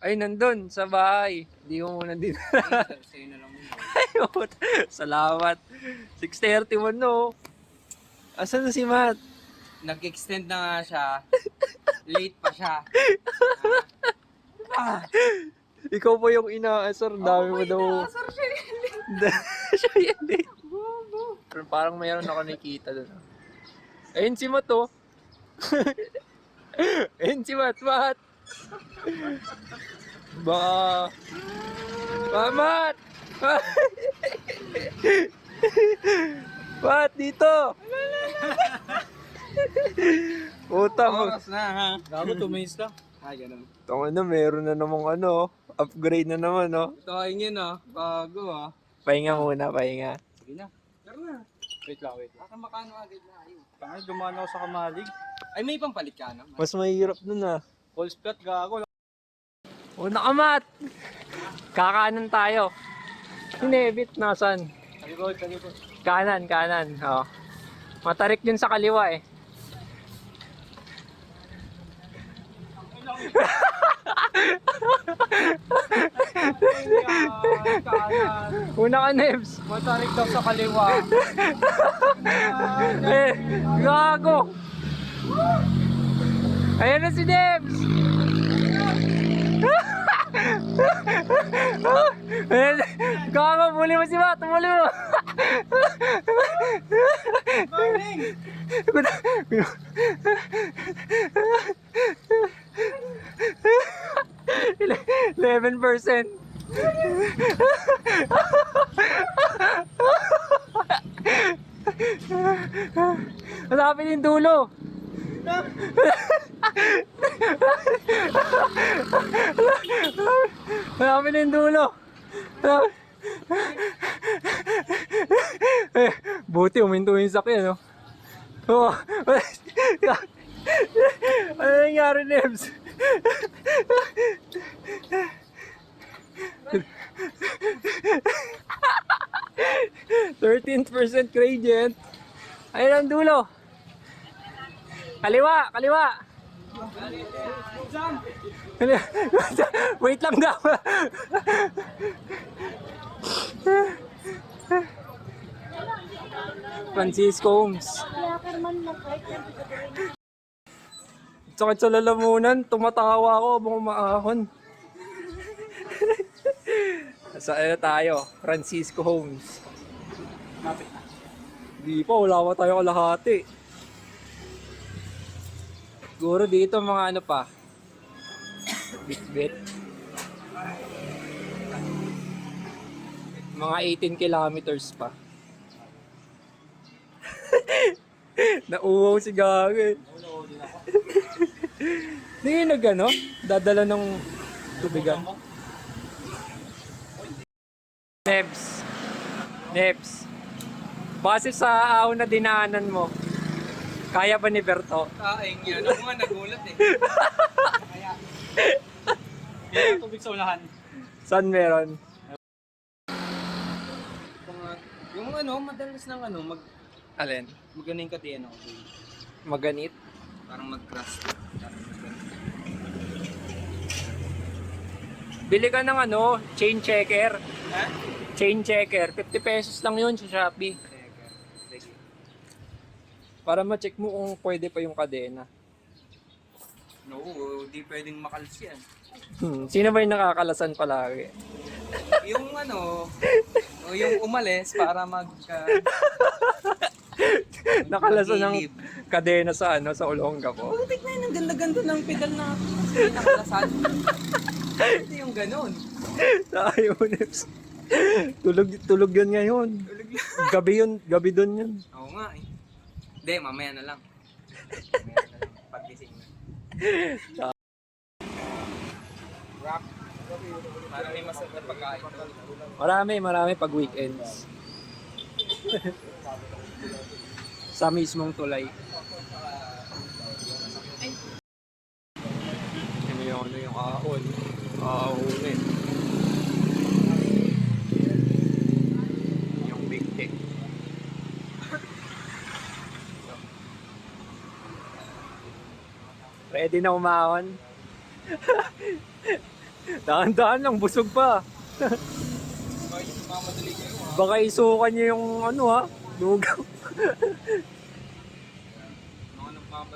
Ay, nandun sa bahay. Hindi ko muna din. Sa'yo na lang yun. Ayun. Salamat. 6:31 no. Asan na si Matt? Nag-extend na nga siya. Late pa siya. Ikaw po yung inaasar. Dami mo daw. Inaasar siya Siya yan eh. Parang mayroon ako nakikita doon. Ayun si Matt oh. Ayun si Matt. Matt. Baka. Matt. Matt dito. Puta mo. Oras na ha. Gago, 2 minutes lang. Ay, ganun. Tama na, meron na namang upgrade na naman, no? Tayo yun ah. Bago ah. Pahinga muna, pahinga. Sige na. Tara na. Wait lang. Baka makano agad na ayaw. Tangay, gumana ako sa kamalig. Ay, may pampalit ka na. Mas mahirap nun, ah. Full splat, gago. Una ka, Matt! Kakanan tayo. Hinebit, nasan? Kalikod. Kanan. Oh. Matarik yun sa kaliwa, eh. Una ka, Nebs. Matarik daw sa kaliwa. Eh, gago. Ayan na si Nebs. Ayan, gago, muli mo si Matt, muli mo. Morning! 11%. Hanapin yung dulo. Hanapin yung dulo. Buti uminto yung sakyan, no? Oh. Ano nangyari, Nebs? 13% gradient. Ayun ang dulo. Kaliwa. Wait lang daw. Francisco Homes. Sakit sa lalamunan, tumatawa ako habang umaahon. Sa ano tayo? Francisco Homes. Napit na. Di pa, wala pa tayo kalahati. Siguro dito mga ano pa. Bit-bit. Mga 18 kilometers pa. Nauwaw si Gago eh. Hindi yung nag-ano? Dadala ng tubigan. Nebs. Base sa ahon na dinaanan mo, kaya ba ni Berto? Taing yan. Ako nga nagulat eh. Kaya tubig sa unahan. Saan meron? Yung madalas ng Alin? maganing ka din ako. Maganit? Parang mag-crash. Bili ka ng chain checker. Ha? Chain checker. 50 pesos lang yun sa Shopee. Sige. Para ma-check mo kung pwede pa yung kadena. No, di pwedeng makalas yan. Sino ba yung nakakalasan palagi? Yung o yung umalis para Nakalasan ng mag-ilib. kadena sa sa Olonga po. Putik na yun, ang ganda-ganda ng pedal na nakalasan. Hindi yung ganun. Tayo, Nebs. Tulog yun ngayon. Gabi doon yun. Oo nga eh. Hindi, mamaya na lang. Pag-gising na. Rock. Para may masarap na pagkain. Marami pag weekends. Sa mismong tulay. Yung ahon. Ahonin. Yung big tech. Ready na umahon? Dahan-dahan lang, busog pa. Baka isukan niyo yung ano ha, lugaw.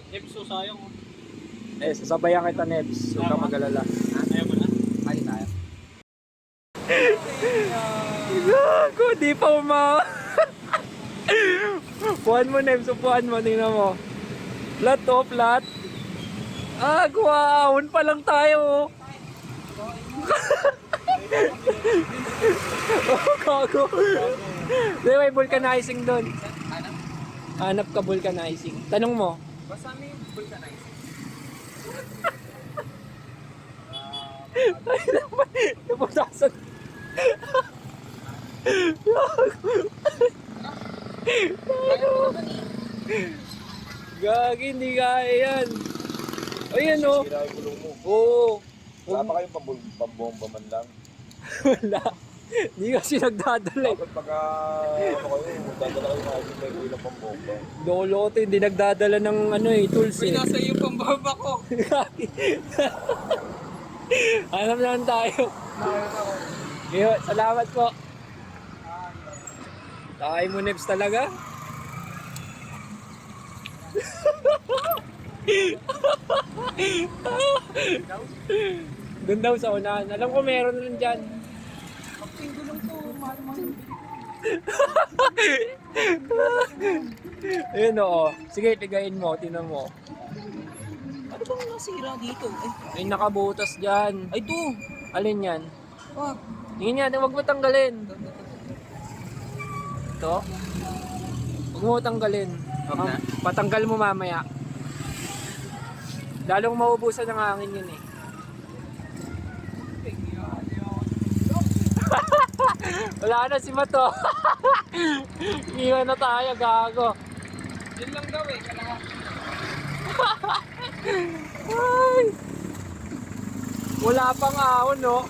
Episode sayang. Eh, sasabayan kita, Nebs. Huwag ka mag-alala. Ayaw mo na? Kali tayo. Gago, di pa Puan mo, Nebs. Upuan mo, tingnan mo. Flat to, flat. Ah, guwahon pa lang tayo. Oh, gago. Di, may vulcanizing doon. Hanap ka vulcanizing. Tanong mo. Basta may vulcanizing. Ay naman, naputasan. Gagi, hindi kaya yan. Ayan o. Sira yung gulong mo. Oo. Wala pa kayong pambomba man lang. Wala. Hindi kasi nagdadala eh. Dapat pagka ano kayo, magdadala kayo mga may kuwi ng pambomba. Lolote, hindi nagdadala ng ano eh, tools Uy, eh. nasa iyo pang baba ko. Gagi. Alam naman tayo. Yo, salamat po. Tayo mo, Nebs, talaga. Doon daw sa unahan. Alam ko meron rin dyan. Yung gulong to, mahal-mahal. Ayun oo. Sige, pigayin mo. Tinan mo. Ano bang nasira dito? May nakabutas dyan. Ay, to. Alin yan? Wag. Tingin yan. Huwag mo tanggalin. Ito? Huwag mo tanggalin. Huwag na. Patanggal mo mamaya. Lalong maubusan ng hangin yun eh. Wala na si Mato. Iwan na tayo, gago. Yun lang daw eh. Kailangan. Ay. Wala pang ahon, no?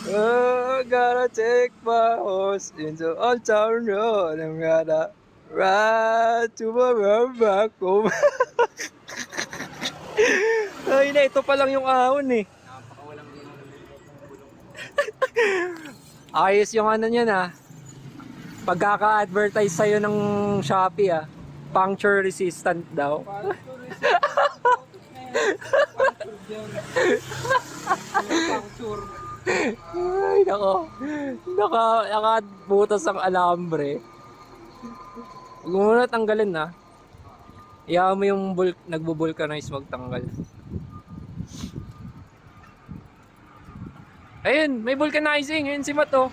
Oh, gotta take my horse into Old Town Road. I'm gonna ride to my road back home. Ay na, ito pa lang yung ahon eh. Ayos yung ano niyan ah. Pagkaka-advertise sa'yo ng Shopee ah. Puncture resistant daw. Puncture. Ay nako. Nakabutas ang alambre. Huwag mo muna tanggalin na. Iyaw mo yung nagbo-vulcanize, wag tanggal. Ayun, may vulcanizing. Ayun si Mato.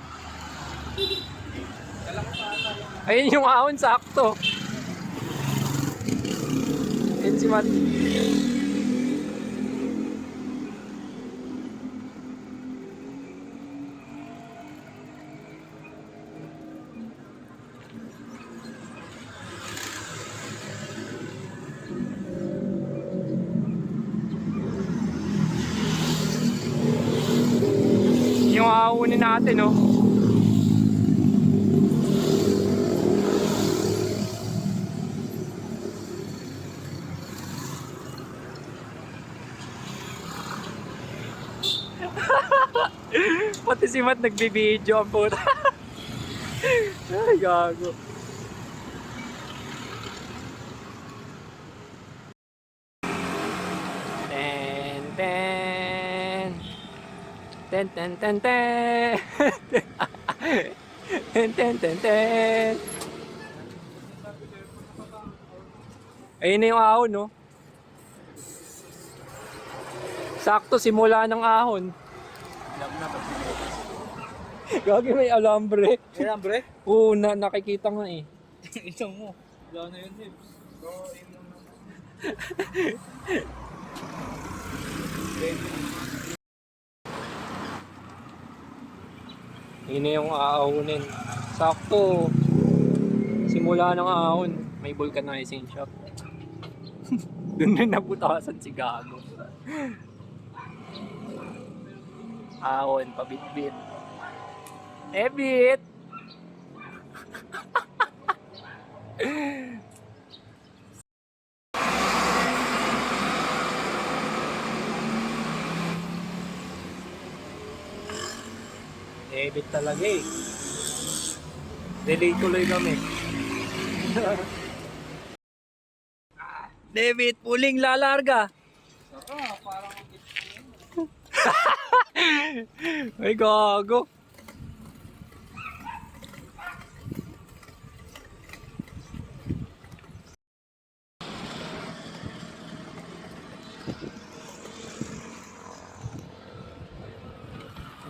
Ayun yung ahon, sakto. Ayun si Mat. Yung ahunin natin, no? Pati si Matt nagbibideo ang puta. Ay, gago. Ten, ten. Ten, ten, ten, ten. Ten, ten, ten, ten. Ayun na yung ahon, no? Sakto, simula ng ahon. Gagi, may alambre. May number eh? Oo, nakikita nga eh. Isang mo. Wala na yun, Dibs. Yun na yung aahonin. Sakto. Simula ng ahon. May vulcanizing shop. Doon na nabutasan si Gago. Ahon, pabit-bit. Ebit! Debit talaga eh. Delay tuloy kami. David, puling lalarga. Ay, gago.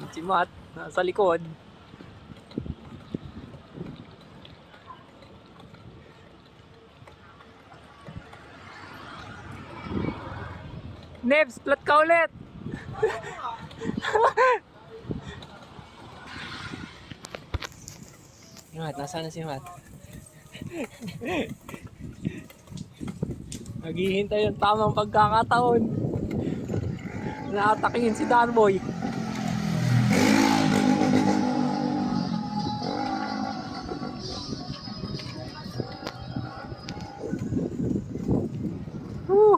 Si Matt, nasa likod. Nebs, plat ka ulit! Matt, nasaan na si Matt? Naghihintay yung tamang pagkakataon na atakingin si Darboy. Woo!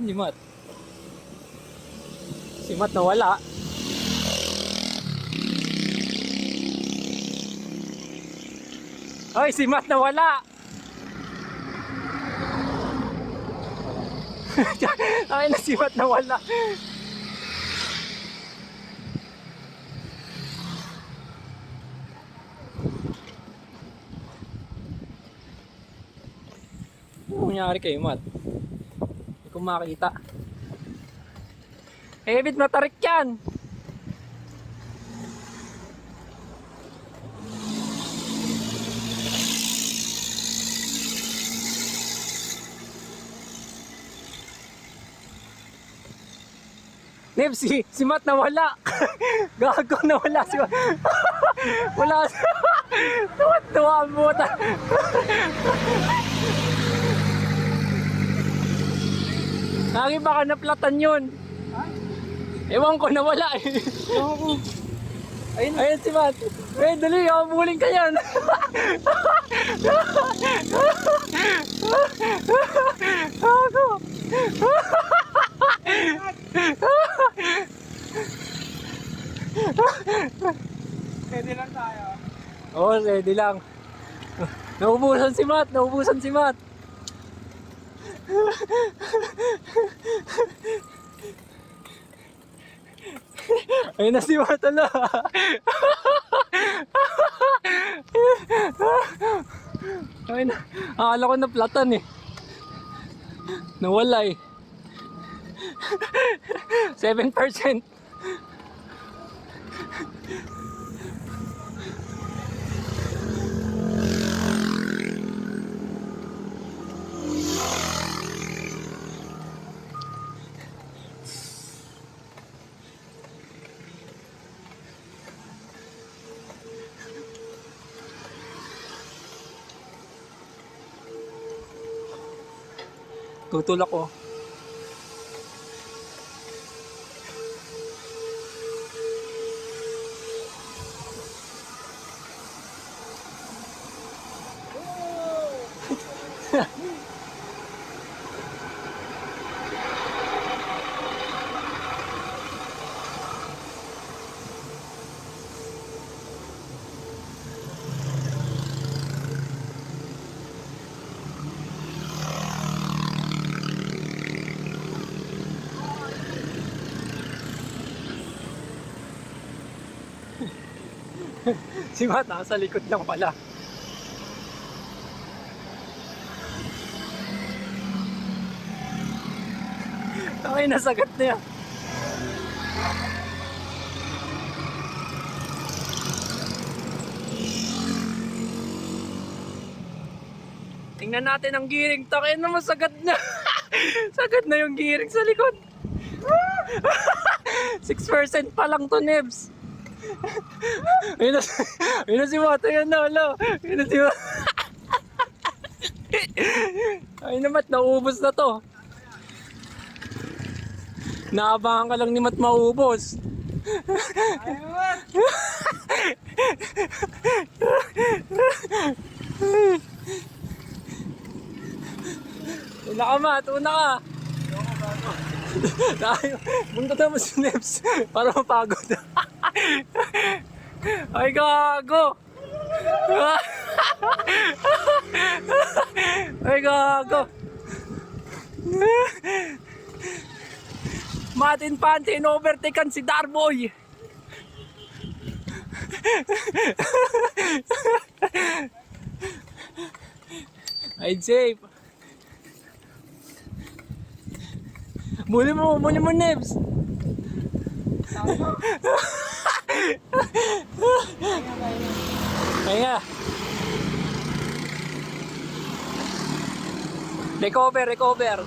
Si Matt. Si Matt nawala. Ay, si Matt nawala. Ay, na si Matt nawala. Ano nangyari kay Matt? Hindi ko makita. David, matarik yan! Neb, si Matt nawala. Gago, nawala si Matt. Wala. Tuwa ang buta. Lagi baka naplatan yun. Ewan ko, nawala eh. Ayun si Matt. Eh, dali, buling ka yan. Gago. Pwede lang tayo. Oo, ready lang. Naubusan si Matt, naubusan si Matt. Ayun na si Matt, ala. Ayun na, akala ko na platan eh. Nawala eh. 7%. Tutulak ko. Si Matt nasa likod lang pala. Okay, nasagat na yan. Tingnan natin ang gearing. Takin naman, sagad na. Sagad na yung gearing sa likod. 6% pa lang to, Nebs. Ayun na si Matt. Ayun na, alo. Ayun na si Matt. Ayun na, Matt. Naubos na to. Naabangan ka lang ni Matt maubos. Ayaw, Matt! Una ka, Mat. Una ka. Bunta mo si Neps para mapagod. Ay, gago. Ay, gago. Martin Pante, in-overtaken si Darboy. Ride safe. Muli mo, Nebs. Kaya. Recover.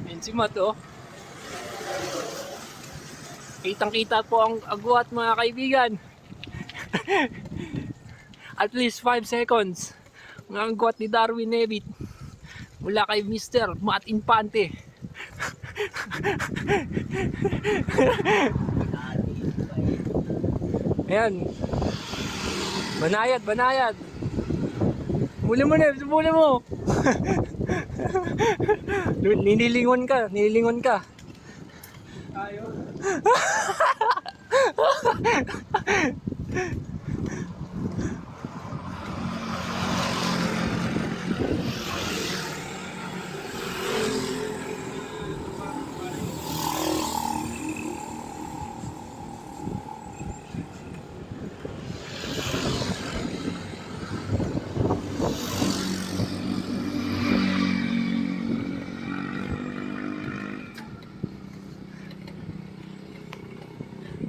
Yan si Matt, oh. Kitang-kita po ang agwat, mga kaibigan. At least 5 seconds. Ang agwat ni Darwin Nevitt mula kay Mr. Matt Infante. Ayan. Banayad. Muli mo, Nebs. Muli mo. Nililingon ka. Tayo.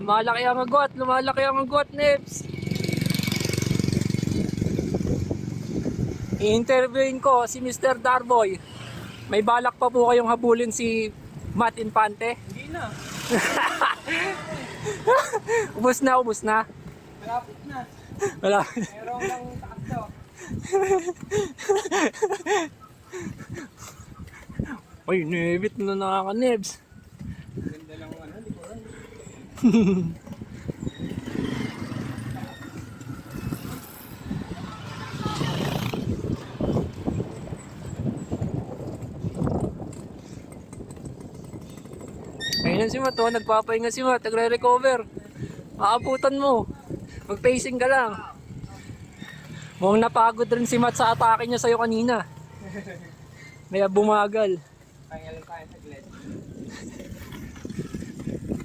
Lumalaki ang agwat, Nebs. I-interviewin ko si Mr. Darboy. May balak pa po kayong habulin si Matt Infante? Hindi na. Ubus na. Malapit na. Malapit. Meron lang takto. Uy, Nevitt na nakaka-Nebs. Ganda lang di ko rin. Ayun si Matt, oh. Nagpapahinga si Matt, nagre-recover. Maabutan mo. Mag-pacing ka lang. Mukhang napagod rin si Matt sa atake niya sa'yo kanina. Kaya bumagal. Kaya lang tayo sa glad.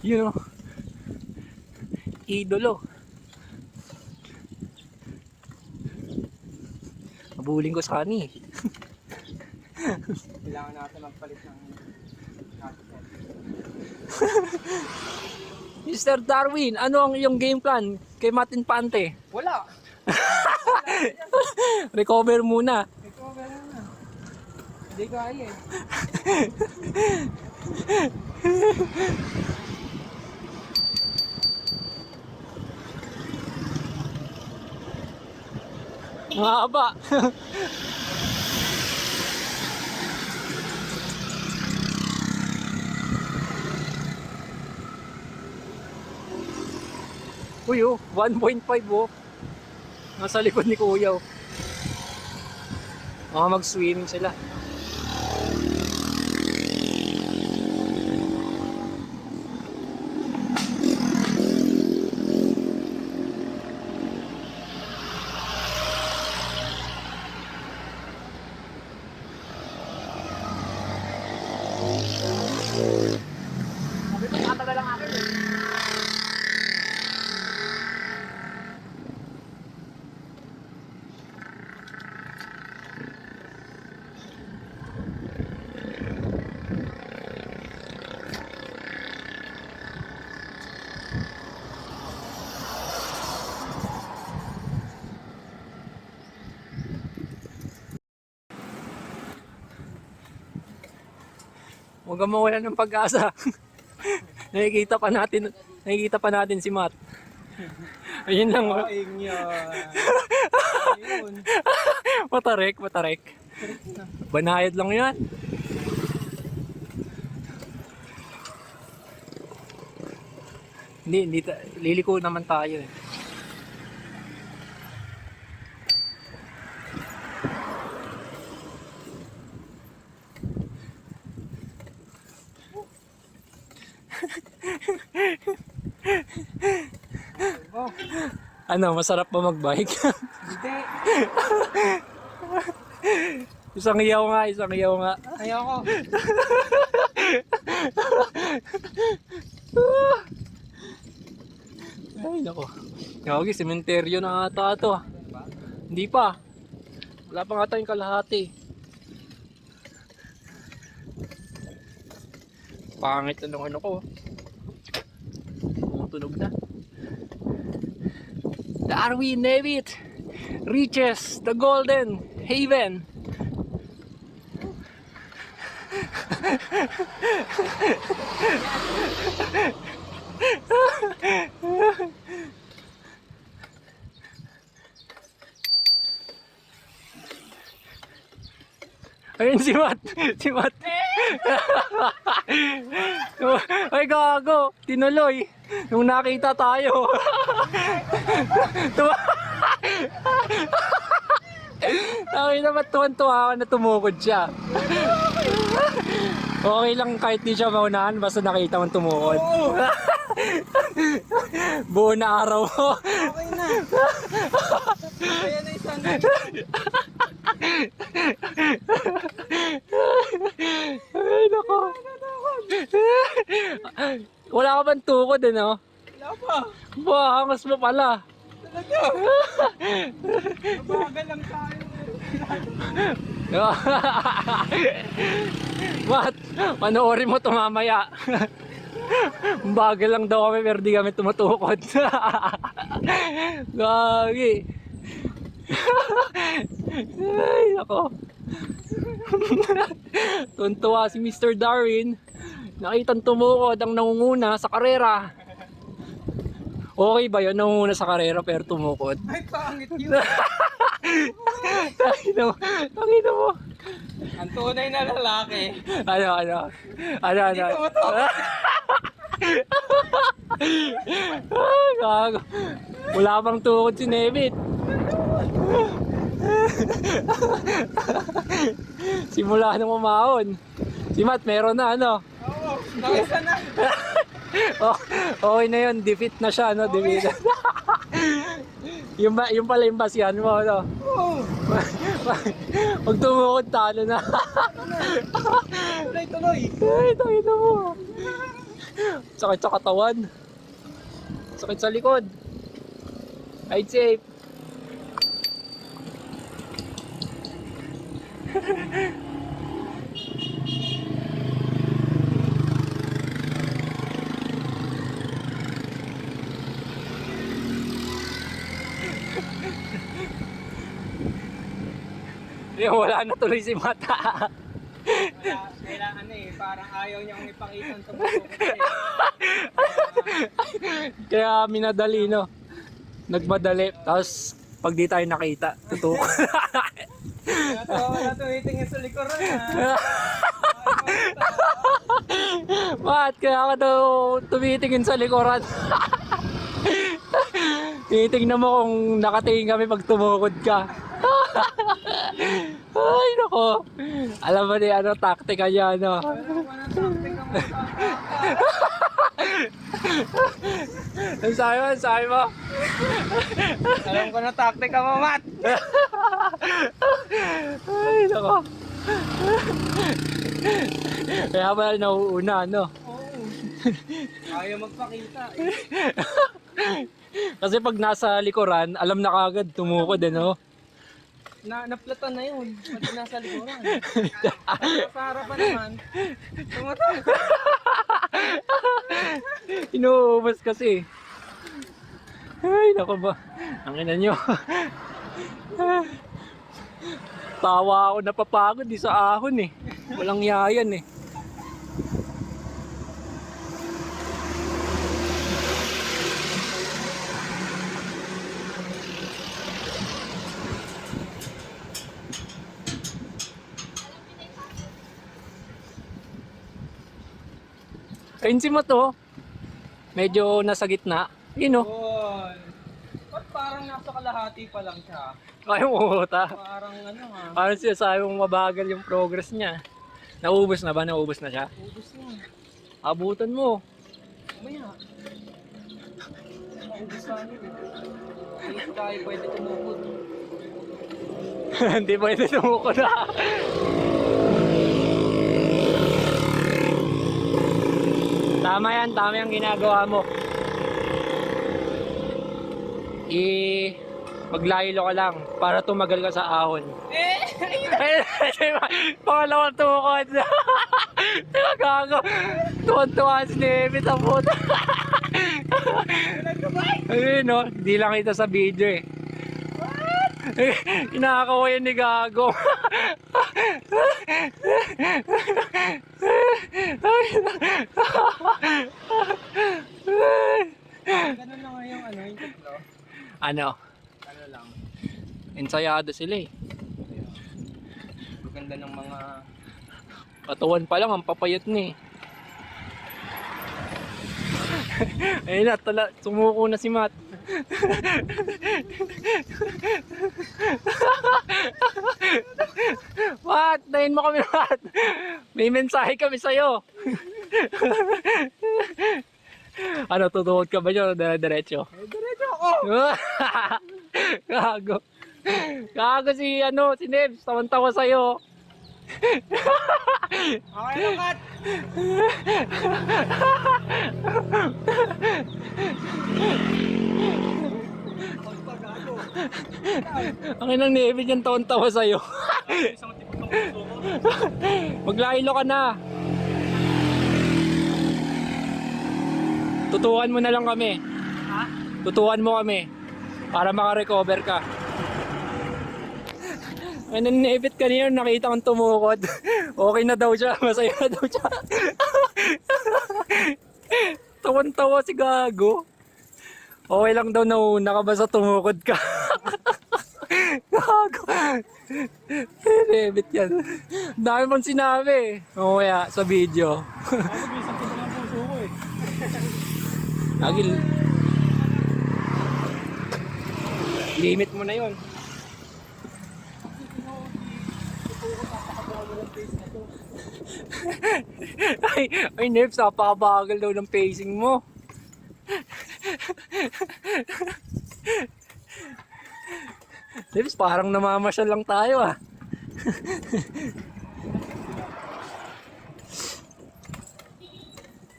Yun, oh. Idolo. Mabuling ko sa kani. Kailangan natin magpalit ng Mr. Darwin, ano ang iyong game plan kay Matt Infante? Wala. Recover muna. Recover na. Hindi kaya eh. Mahaba. Uy, oh, 1.5 oh. Nasa likod ni Kuya oh. Mag-swimming sila. Nakatagal lang akin eh. Huwag kang mawalan ng pag-asa. nakikita pa natin si Matt. Ayun lang. Oh. Ayun yan. Ayun. Matarek. Banayad lang yan. Hindi, liliko naman tayo eh. Ano, masarap ba magbike? Hindi. Isang iyaw nga. Ayoko. Ay, nako. Gagi, sementeryo na ata ito. Hindi pa. Wala pa nga tayong kalahati. Pangit na nung ano ko. Tumutunog na. The Arwi Nevit reaches the Golden Haven. Ayun si Matt. Si Matt. Ay gago. Tinuloy. Nung nakita tayo. Ay naman tuwan-tuwa ako na tumukod siya. Okay lang kahit di siya maunahan basta nakita mong tumukod. Buo na araw mo. Okay na. Ayan na isang Ay nako. Wala ka bang tukod eh no? Wala pa. Ba, hangas mo pala. Talaga. Mabagal lang tayo. What? Panoorin mo ito mamaya. Bagal lang daw kami pero di kami tumutukod. Gagi. Ay, nako. Tuntua si Mr. Darwin. Nakitang tumukod ang nangunguna sa karera. Okay ba yun? Nangunguna sa karera pero tumukod. Ay, pangit yun. Tangina mo. Ang tunay na lalaki. Ano? Hindi tumutukod. Ay, gago. Wala pang tukod si Nevit. Simula nang umahon. Si Matt meron na ano. Oo, nakisa na. Oh, okay na yun, defeat na siya, no? Defeat. yung pala yung basihan mo, no? Oo. Pag tumukod, talo na. Tuloy. Ay, tangina mo. Sakit sa katawan. Sakit sa likod. Ride safe. Yung wala na tuloy si Mata. Kailangan parang ayaw niya kong ipakita ang tumutulog Kaya minadali, no? Nagmadali. Tapos pag di tayo nakita, tutok. Wala tumitingin sa likuran ha. Bakit? Kaya ka daw tumitingin sa likuran. Tinitingnan mo kung nakatingin kami pag tumukod ka. Ay, nako. Alam mo ni ano, taktika niya, no? Ang sabi mo? Alam ko na taktika mo, Matt. Ay, nako. Kaya pala nauuna, no? Oo. Ayaw magpakita. Kasi pag nasa likuran, alam na kagad tumukod, no? Naplatan na yun. Pati nasa likuran. Sa harapan naman. Tumatawag. Inuubos kasi. Ay, nako ba? Ang ina nyo. Tawa ako napapagod di sa ahon eh. Walang yayan eh. Ayun si Mato. Medyo nasa gitna. Yun o. Boy. Ba't parang nasa kalahati pa lang siya? Ay, umuuta. Parang ano ha. Parang sinasabi mong mabagal yung progress niya. Naubos na ba? Naubos na siya? Ubus na. Abutan mo. Mamaya. Ubus na yun eh. Hindi tayo pwede tumukod. Hindi pwede tumuko na. Tama yan ginagawa mo. Maglaylo ka lang para tumagal ka sa ahon. Pangalawang tumukod. Diba gago? Tuwan-tuwa si David ang puta. Ayun no, hindi lang kita sa video eh. Kinakawayan ni Gago. Ganun lang nga yung ano, yung tatlo. Ano? Ano lang. Ensayado sila eh. Maganda ng mga... Katawan pa lang, ang papayat ni. Ayun na, sumuko na si Matt. Matt, dahin mo kami Matt. May mensahe kami sa'yo. Ano, tutuhod ka ba nyo? Diretso? Diretso ako! Gago. Gago si Nebs, tawan-tawa sa'yo. Okay lang, Kat! Ang inang Nebs yan, tawan-tawa sa'yo. Isang tipot ng puso ko. Maglaylo ka na. Tutukan mo na lang kami. Ha? Tutukan mo kami para makarecover ka. Ay, nanibit kanina, nakita kong tumukod. Okay na daw siya, masaya na daw siya. Tawan-tawa si Gago. Okay lang daw nauna ka basta tumukod ka. Gago. Nanibit yan. Dami mong sinabi. O kaya sa video. Isang tipot ng puso ko eh. Agil. Limit mo na yon. ay Nerves, napakabagal daw ng pacing mo. Nerves, parang namamasyal lang tayo ah.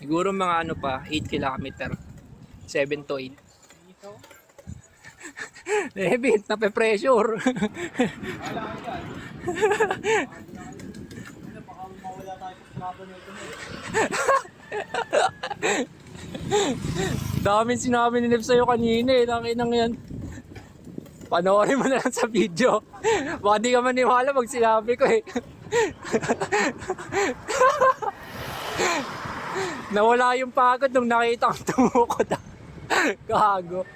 Siguro mga ano pa, 8 kilometer. 7 to 8. David, nape-pressure. Daming sinabi ni Nev sa'yo kanina eh. Nakinang yan. Panoorin mo na lang sa video. Baka di ka maniwala pag sinabi ko eh. Nawala yung pagod nung nakita kong tumukod. Gago.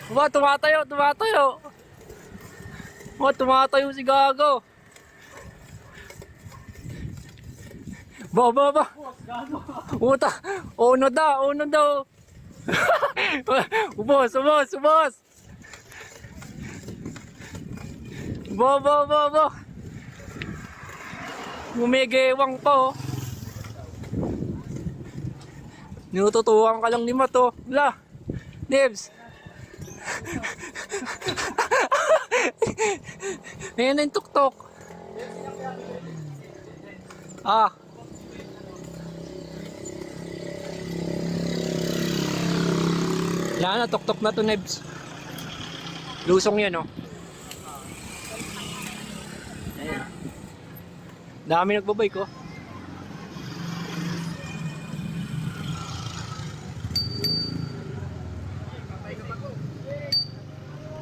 Ba, tumatayo. Ba, tumatayo si Gago. Ba. Puta. Uno daw. Ubos. Ba. Gumigewang pa oh. Ninututukan ka lang ni Mato. Wala. Nebs. Ayan na yung tuktok. Ah. Wala na, tuktok na to Nebs. Lusong yan oh. Ayan. Dami nagbabay ko.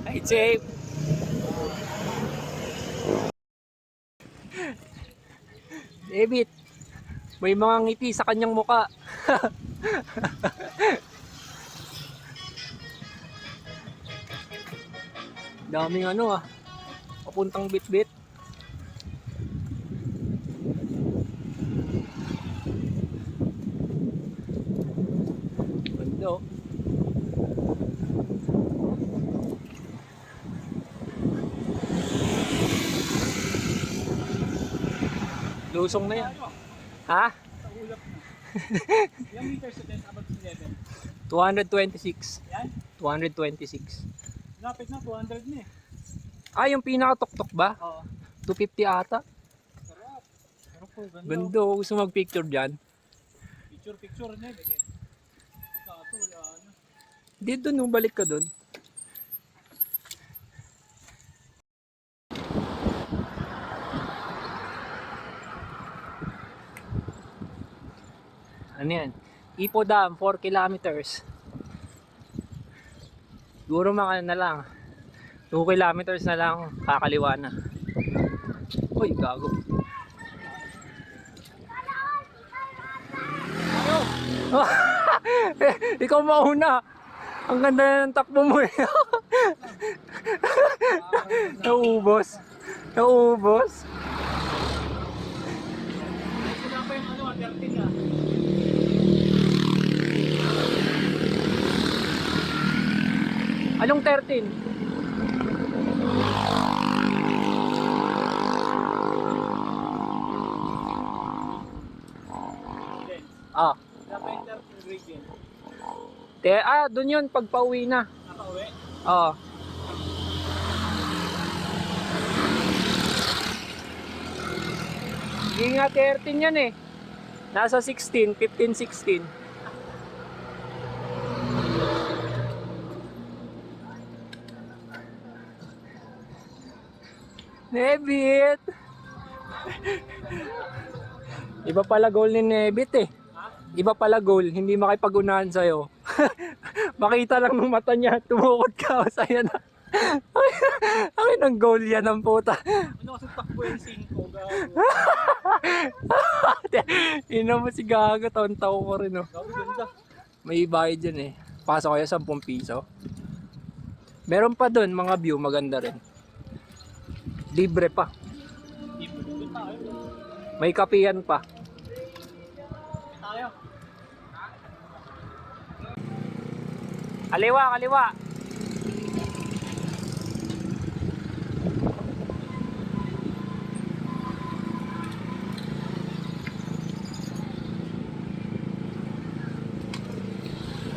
Ay, safe. David, may mga ngiti sa kanyang muka. Daming ano ah, papuntang bit-bit. Ganda oh. Lusong na yan. Ha? Sa ulap na. Ilang meters sa 10 above sea level? 226. Yan. 226. Lapit na, 200 na eh. Ah, yung pinaka-tuktok ba? Oo. 250 ata. Sarap. Sarap po, ganda. Ganda oh. Gusto mag-picture dyan. Picture na eh. Kaso wala na. Di doon, oh, balik ka doon. Ano yan? Ipo Dam, 4 kilometers. Siguro mga ano na lang. 2 kilometers na lang, kakaliwa na. Uy, gago. Ikaw mauna. Ang ganda ng takbo mo eh. Naubos. Naubos. Sila pa yung ano, 13 ah. Anong 13? Ah. Sila pa yung 13 gradient. Doon yun pag pauwi na. Nakauwi. Oo. Hindi nga 13 yan eh. Nasa 16, 15, 16. Nebit! Iba pala goal ni Nebit eh. Iba pala goal, hindi makipag-unahan sa'yo. Makita lang ng mata niya, tumukod ka, masaya na. Akin ang goal yan ng puta. Ano kasi takbo yung 5, gago. Ina mo si Gaga, taon-taon ko rin oh. Gago ganda. May bayad dyan eh. Pasok kayo 10 piso. Meron pa dun, mga view, maganda rin. Libre pa. Doon tayo. May kapihan pa. Tayo. Kaliwa, kaliwa.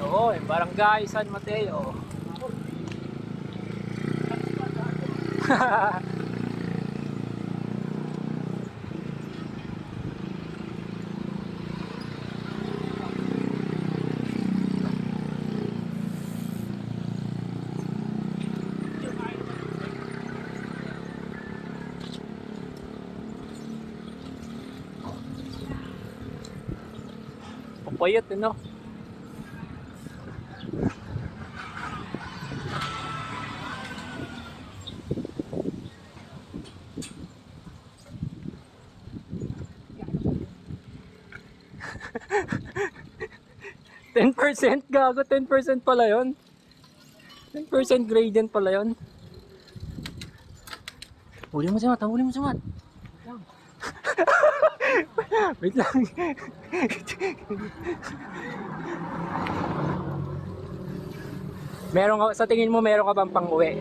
Oo, Barangay San Mateo. Papayat, no? %, gago, 10% pala yun. 10% gradient pala yun. Huli mo si Matt, huli mo si Matt. Wait lang. Meron ka, sa tingin mo meron ka bang pang-uwi?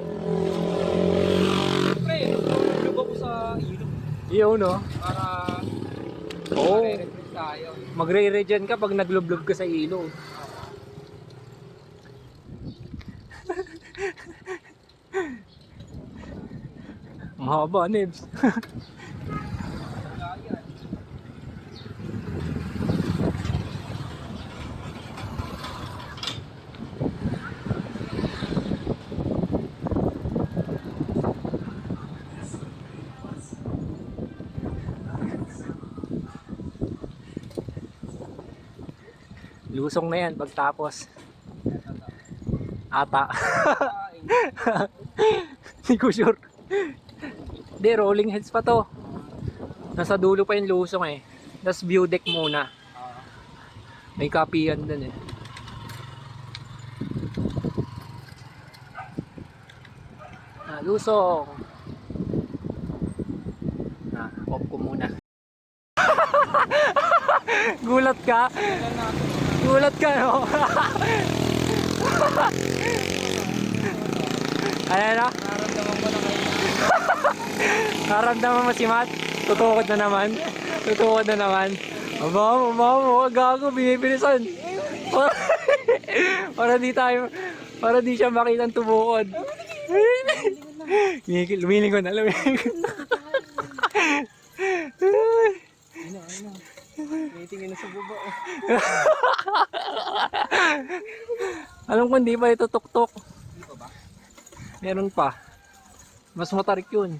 Siyempre, nag ako sa ilog Iyo, no? para Oo. re-refresh tayo. Magre-regen ka pag naglublob ka sa ilog. Mahaba, Nibs. Lusong na yan pagtapos. Ata. Hindi ko sure. Hindi, rolling heads pa to. Nasa dulo pa yung lusong eh. Tapos view deck muna. May kapihan dun eh. Lusong. Off ko muna. Gulat ka? Nagulat ka, no? Ayan na. Nararamdaman ko na kayo. Naramdaman mo si Matt? Tutukod na naman. Tutukod na naman. Aba, gago, binibilisan. Para di siya makitang tumukod. Lumiling ko na. Tingin na sa baba. Alam ko hindi pa ito tuktok. Hindi pa ba? Meron pa. Mas matarik yun.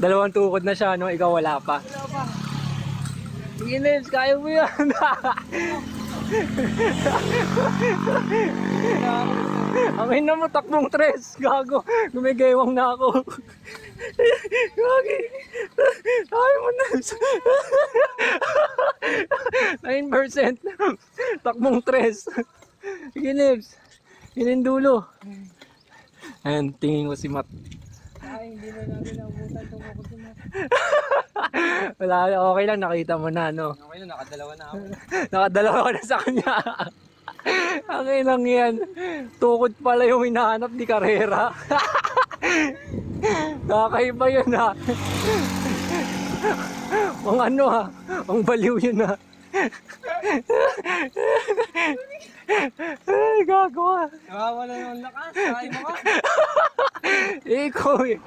Dalawang tukod na siya, no? Ikaw wala pa. Wala pa. Sige, Nels, kaya mo yan. Amin na mo, takbong tres. Gago, gumigewang na ako. Gagi. Tayo mo, Nels. 9%. Takbong tres. Sige, Nels. Yun yung dulo. Ayan, tingin ko si Matt. Ay, hindi na natin nabutan tumukod si Matt. Wala, okay lang, nakita mo na, no? Okay na, nakadalawa na ako. Nakadalawa ko na sa kanya. Ang lang yan. Tukod pala yung hinahanap ni Carrera. Kakaiba yun, ha? Ang ano, ha? Ang baliw yun, ha? Ay, gago, ha? Nakawala ng lakas. Kaya mo ka. Ikaw, eh.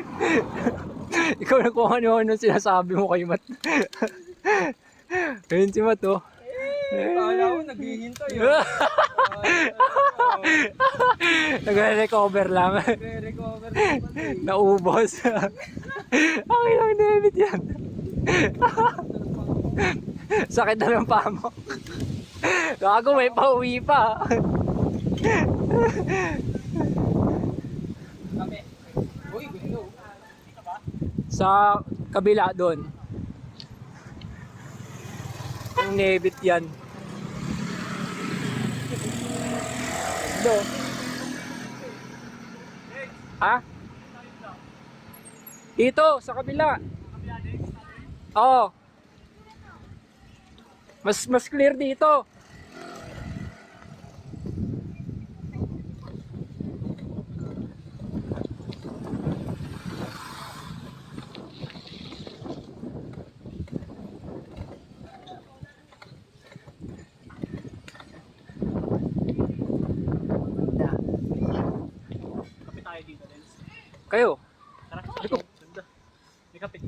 Ikaw na kung ano-ano sinasabi mo kay Matt. Ayun si Matt, oh. Kala ko naghihintay. Nagre-recover lang. Recover na pati. Naubos. Ang ilang David yan. Sakit na ng paa mo. Gago, may pauwi pa. Kami. Uy, gulo. Sa kabila doon. Ang David yan. Do. Ha? Dito, sa kabila. Oo. Mas clear dito. Kapit tayo dito, Lens. Kayo. Tara, ganda. May kapit.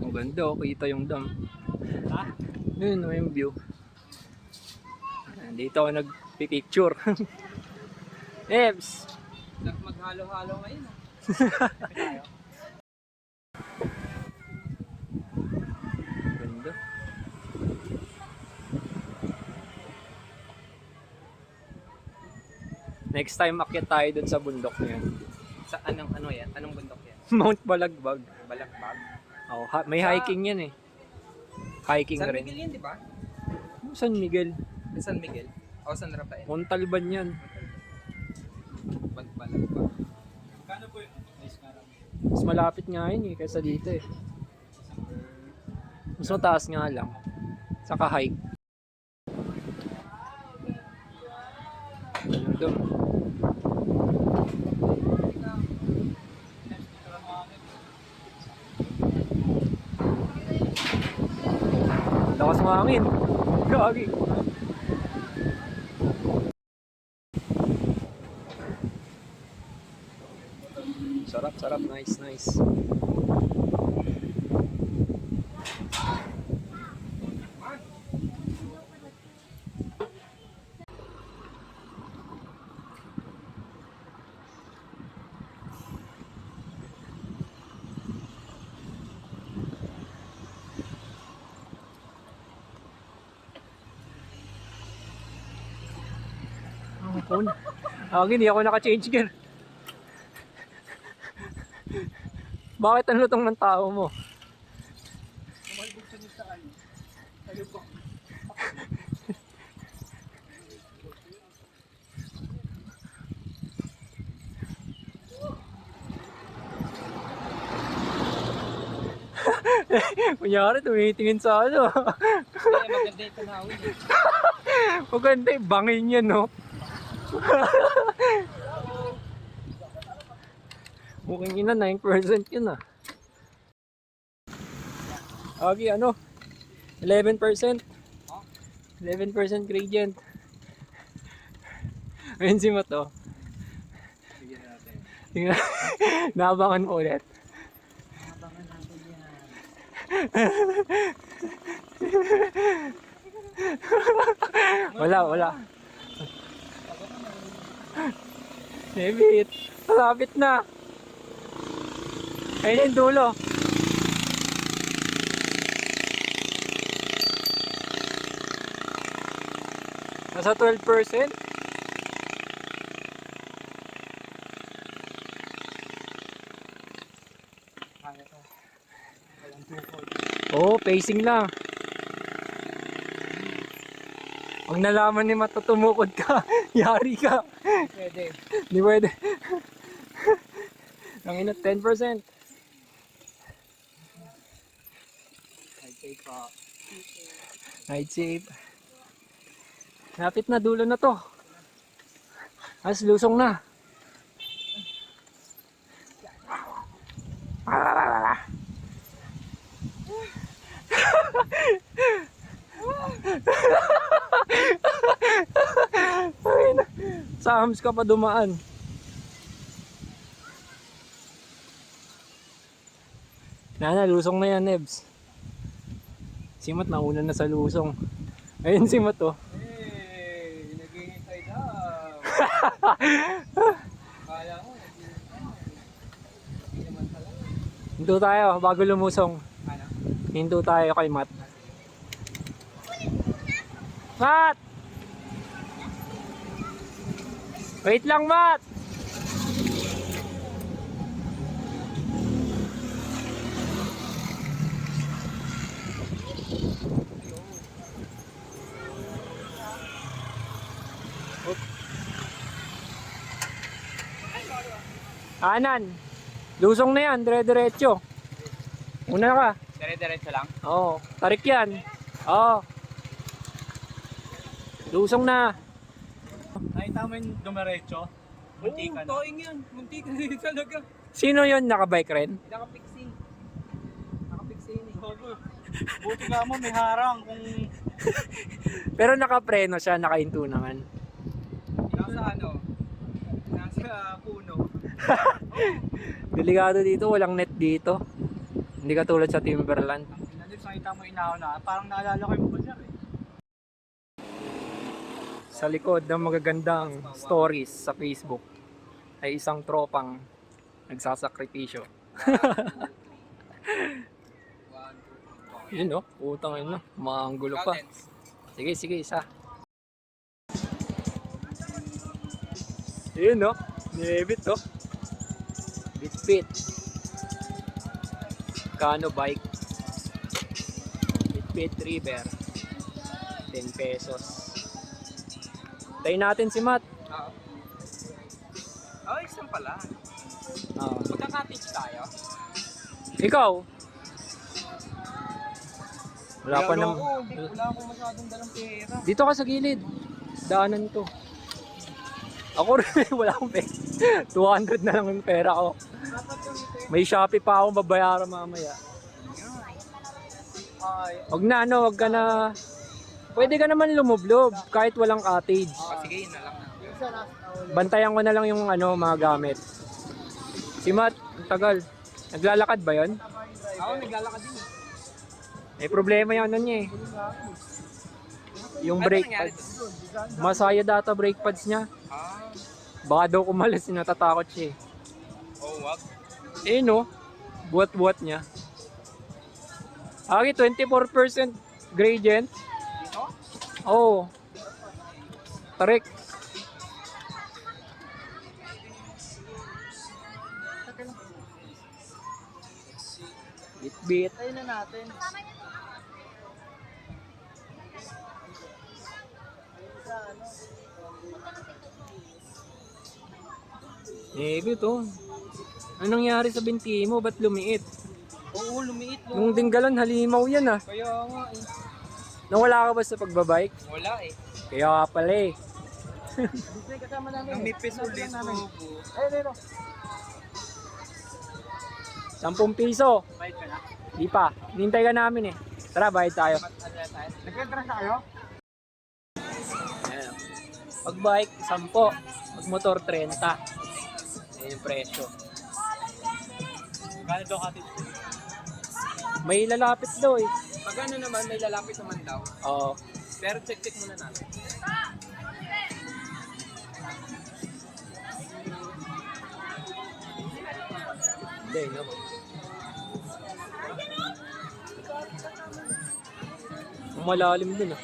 Ang ganda, oh. Kita yung dam. Ha? Yun, yung view. Dito ako nagpipicture. Ebs! Maghalo-halo ngayon. Kapit tayo. Ganda. Next time akyat tayo dun sa bundok na yan. Sa anong ano yan? Anong bundok yan? Mount Balagbag. Balakbag? Oh, may Sa- hiking yan eh. Hiking San rin. Miguel yan, di ba? San Miguel. San Miguel? O San Rafael? Montalban yan. Balakbag. Kano po yun? Nice karami. Mas malapit nga yun eh, kaysa dito eh. Mas mataas nga lang. Saka hike. Ayun doon. Lakas ng hangin. Gagi. Sarap, sarap. Nice, nice. Ang phone. Hindi ako naka-change gear. Bakit ang lutong ng tao mo? Kunyari, tumitingin sa ano. Kaya maganda yung tanawin eh. Maganda yung bangin yan, no? Mukhang ina, 9% yun ah. Okay, ano? 11%. 11% gradient. Ayun si Mato. Sige natin. Tingnan. Naabangan mo ulit. Abangan natin yan. Wala. Nebit. Malapit na. Ayun yung dulo. Nasa 12%. Kaya to. Walang 240. Oo, pacing lang. Pag nalaman ni Mato tumukod ka, yari ka. Pwede. Hindi pwede. Ang ina, 10%. I'd say pa. Ride safe. Lapit na, dulo na to. As lusong na. Sa hams ka pa dumaan. Nana, lusong na yan, Nebs. Si Mat nauna na sa lusong. Ayun si Mat, oh. Hey, naghihintay na. Kala ko, hindi naman talaga. Hinto tayo bago lumusong. Ano? Hinto tayo kay Mat. Mat! Wait lang, Mat! Anan, lusong na yan, dire-diretso. Una ka. Dire-diretso lang? Oo, tarik yan. Oo. Lusong na. Nakita mo yung dumiretso? Munti ka na. toing yan. Munti ka na talaga. Sino yon nakabike rin? Nakapiksi. Nakapiksi yun eh. Buti ka mo, may harang kung Pero nakapreno siya, nakahinto naman. Nasa ano? Nasa puno. Delikado dito, walang net dito. Hindi katulad sa Timberland. Nandito nakita mo inahaw na, parang naalala ko yung Bulgar eh. Sa likod ng magagandang stories sa Facebook ay isang tropang nagsasakripisyo. Yun no, utang yun no, maanggulo pa. Sige, isa. Yun no, nilibit to. Bit. Kano bike. Bit River. 10 pesos. Tayo natin si Matt. Oo. Oh, isang pala. Oh. Magkaka-teach tayo. Ikaw? Wala pa naman. Wala akong masyadong dalang pera. Dito ka sa gilid. Daanan to. Ako rin, wala akong pera. 200 na lang yung pera ko. May Shopee pa akong babayaran mamaya. Ay. Wag na ano, wag ka na. Pwede ka naman lumublob kahit walang cottage. Sige, yun na lang. Bantayan ko na lang yung ano, mga gamit. Si Matt, ang tagal. Naglalakad ba yon? Ako, naglalakad din. May problema yung ano niya eh. Yung brake pads. Masaya data brake pads niya. Ah. Baka daw kumalas, natatakot siya eh. Oh, wag. Eh no, buwat-buwat niya. Okay, 24% gradient. Dito? Oh. Tarik. Bit-bit. Tayo na natin. Eh, ito. Anong nangyari sa binti mo? Ba't lumiit? Oo, lumiit. Nung Dinggalan, halimaw yan ah. Kaya nga eh. Nawala ka ba sa pagbabike? Wala eh. Kaya pala eh. Namipis ulit ko. 10 piso. Bayad ka na? Di pa. Hintay ka namin eh. Tara, bayad tayo. Nag-entrance na kayo? Ayan. Pag bike, 10. Pag motor, 30. Ayan yung presyo. Gano'n daw kati? May lalapit daw eh. Pag ano naman, may lalapit naman daw. Oo. Pero check muna natin. Hindi, no? Malalim din ah.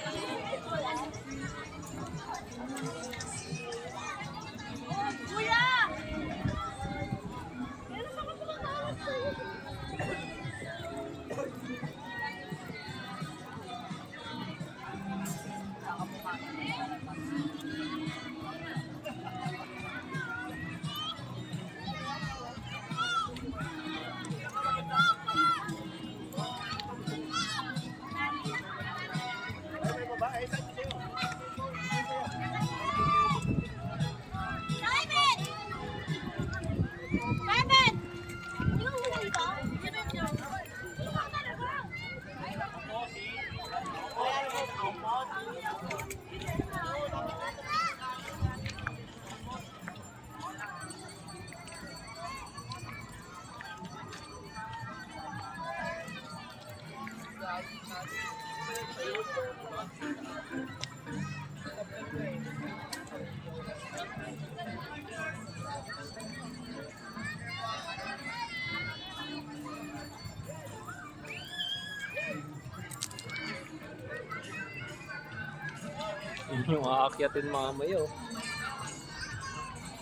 Yun yung aakyatin mamaya oh.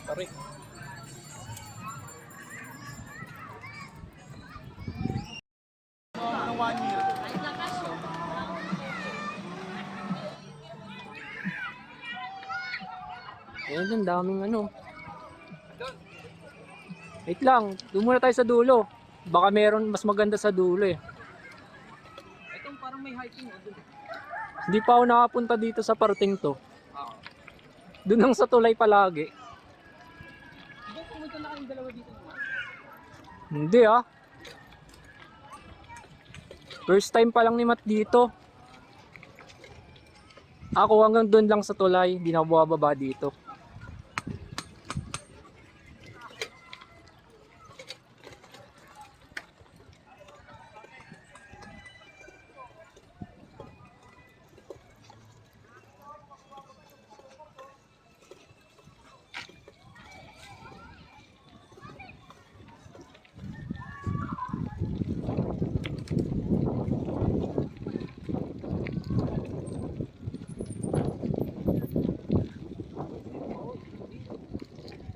Pare. Ayan, ang daming ano. Wait lang, doon muna tayo sa dulo. Baka meron mas maganda sa dulo eh. Itong parang may hiking oh. Hindi pa ako nakapunta dito sa parting to. Oo. Doon lang sa tulay palagi. Hindi, pumunta na kayong dalawa dito naman. Hindi ah. First time pa lang ni Matt dito. Ako hanggang doon lang sa tulay, hindi na bumababa dito.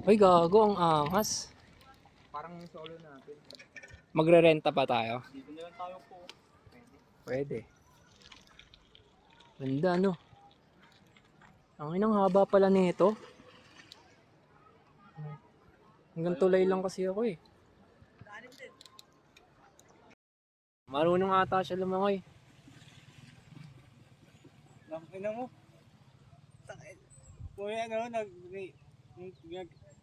Ay gago, ang angas. Parang solo natin. Magre-renta pa tayo? Dito na lang tayo po. Pwede. Ganda no. Ang inang haba pala nito. Hanggang tulay lang kasi ako eh. Marunong ata siya lumangoy. Ina mo. Kuya ano,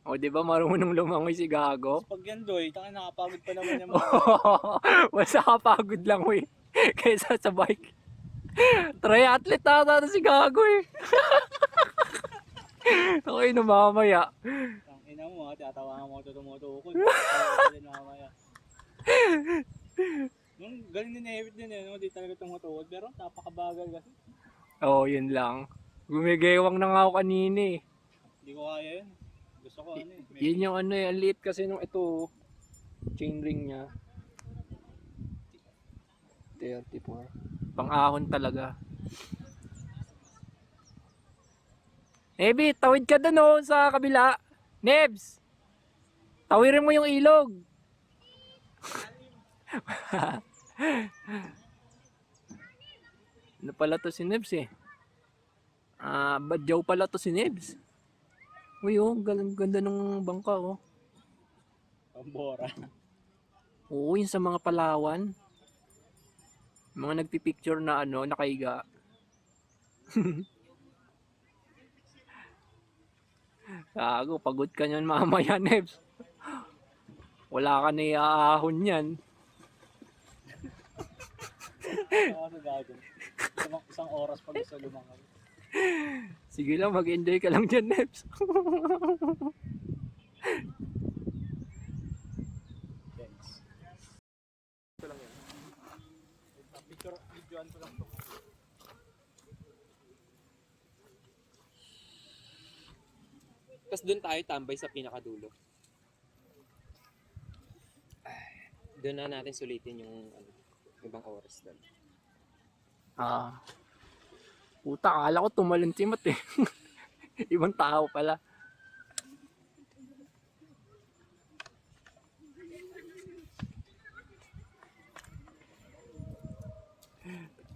O di ba marunong lumangoy si Gago? pag yan doy, taka nakapagod pa naman yung Mas nakapagod lang we. Kaysa sa bike. Triathlete ata na si Gago eh. Ako yun mamaya. Ang ina mo ha, tatawa mo ito tumutukod. Mamaya. Nung galing din David din eh, no? Di talaga tumutukod, pero napakabagal kasi. Oo, yun lang. Gumigewang na nga ako kanina eh. Hindi ko kaya yun. Gusto ko ano eh. Yun yung ano eh, ang liit kasi nung ito, chain ring niya. 34. Pang-ahon talaga. Nebi, tawid ka dun oh, sa kabila. Nebs! Tawirin mo yung ilog. Ano pala to si Nebs eh? Badyaw pala to si Nebs. Uy oh, ganda ng bangka oh. Pambora. Oo, yun sa mga Palawan. Mga nagpipicture na ano, nakaiga. Gago, pagod ka niyan mamaya, Nebs. Wala ka na iaahon yan. Ano gagawin? Isang oras pag gusto lumangaw. Sige lang, mag-enjoy ka lang dyan, Nebs. Thanks. Ito lang yan. Videoan ko lang to. Tapos doon tayo tambay sa pinakadulo. Doon na natin sulitin yung ibang oras doon. Ah. Puta, akala ko tumalon si Matt eh. Ibang tao pala.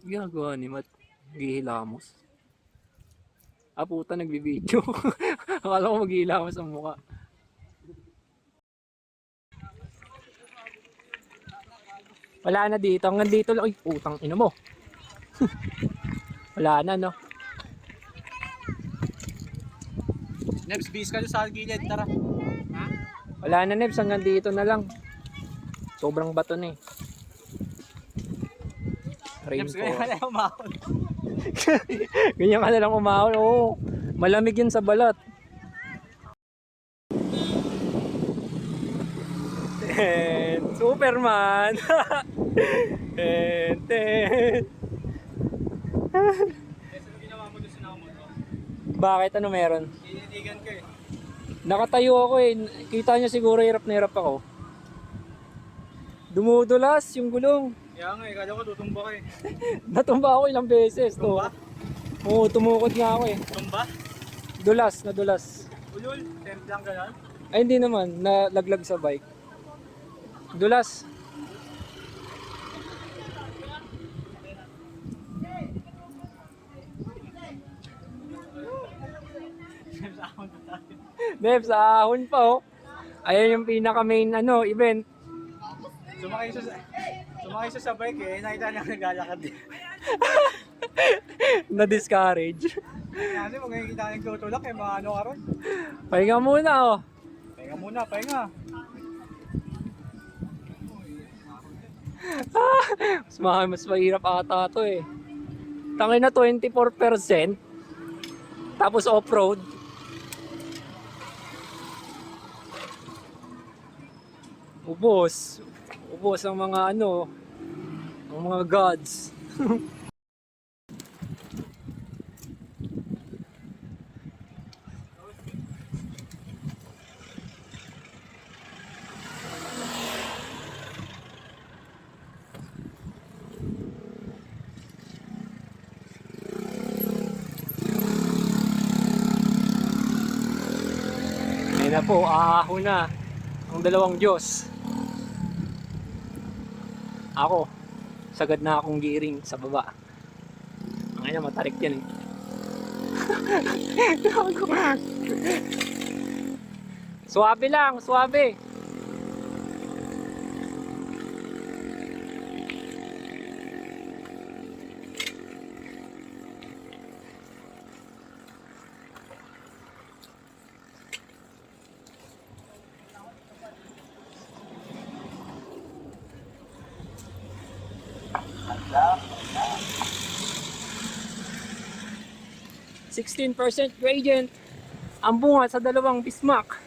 Ginagawa ni Matt. Gihilamos. Ah, puta, nagbibideo. Akala ko maghihilamos ang mukha. Wala na dito. Hanggang dito lang. Uy, putang ina mo. Wala na, no? Nebs, bis ka doon sa gilid, tara. Wala na, Nebs. Hanggang dito na lang. Sobrang bato na eh. Nebs, ganyan ka Rainforest. na umahon. Ganyan ka na lang umahon. Oo. Malamig yun sa balat. And Superman. And Ano ginawa mo doon sa nakamoto? bakit? Ano meron? Tinitigan ka eh. Nakatayo ako eh. Kita niya siguro hirap na hirap ako. Dumudulas yung gulong. Kaya nga eh, kala ko tutumba ka eh. Natumba ako ilang beses. To. Tumba? Oo, tumukod nga ako eh. Tumba? Dulas, nadulas. Ulul, temp lang gano'n. Ay hindi naman, nalaglag sa bike. Dulas. Nebs, ahon pa oh. Ayan yung pinaka main ano, event. Sumakay siya sa bike eh, nakita niya naglalakad eh. Na-discourage. Kasi kung ngayon kita nagtutulak eh, mga ano ka ron. Pahinga muna oh. Pahinga muna, pahinga. Mas mahirap ata to eh. Tangin na 24%. Tapos off-road. Ubos. Ubos ang mga ano, ang mga gods. Ayun na po, ahon na ang dalawang Diyos. Ako, sagad na akong gearing sa baba. Ang ina, matarik yan eh. Suwabe lang, suwabe. %16% gradient ang bunga sa dalawang Bismack.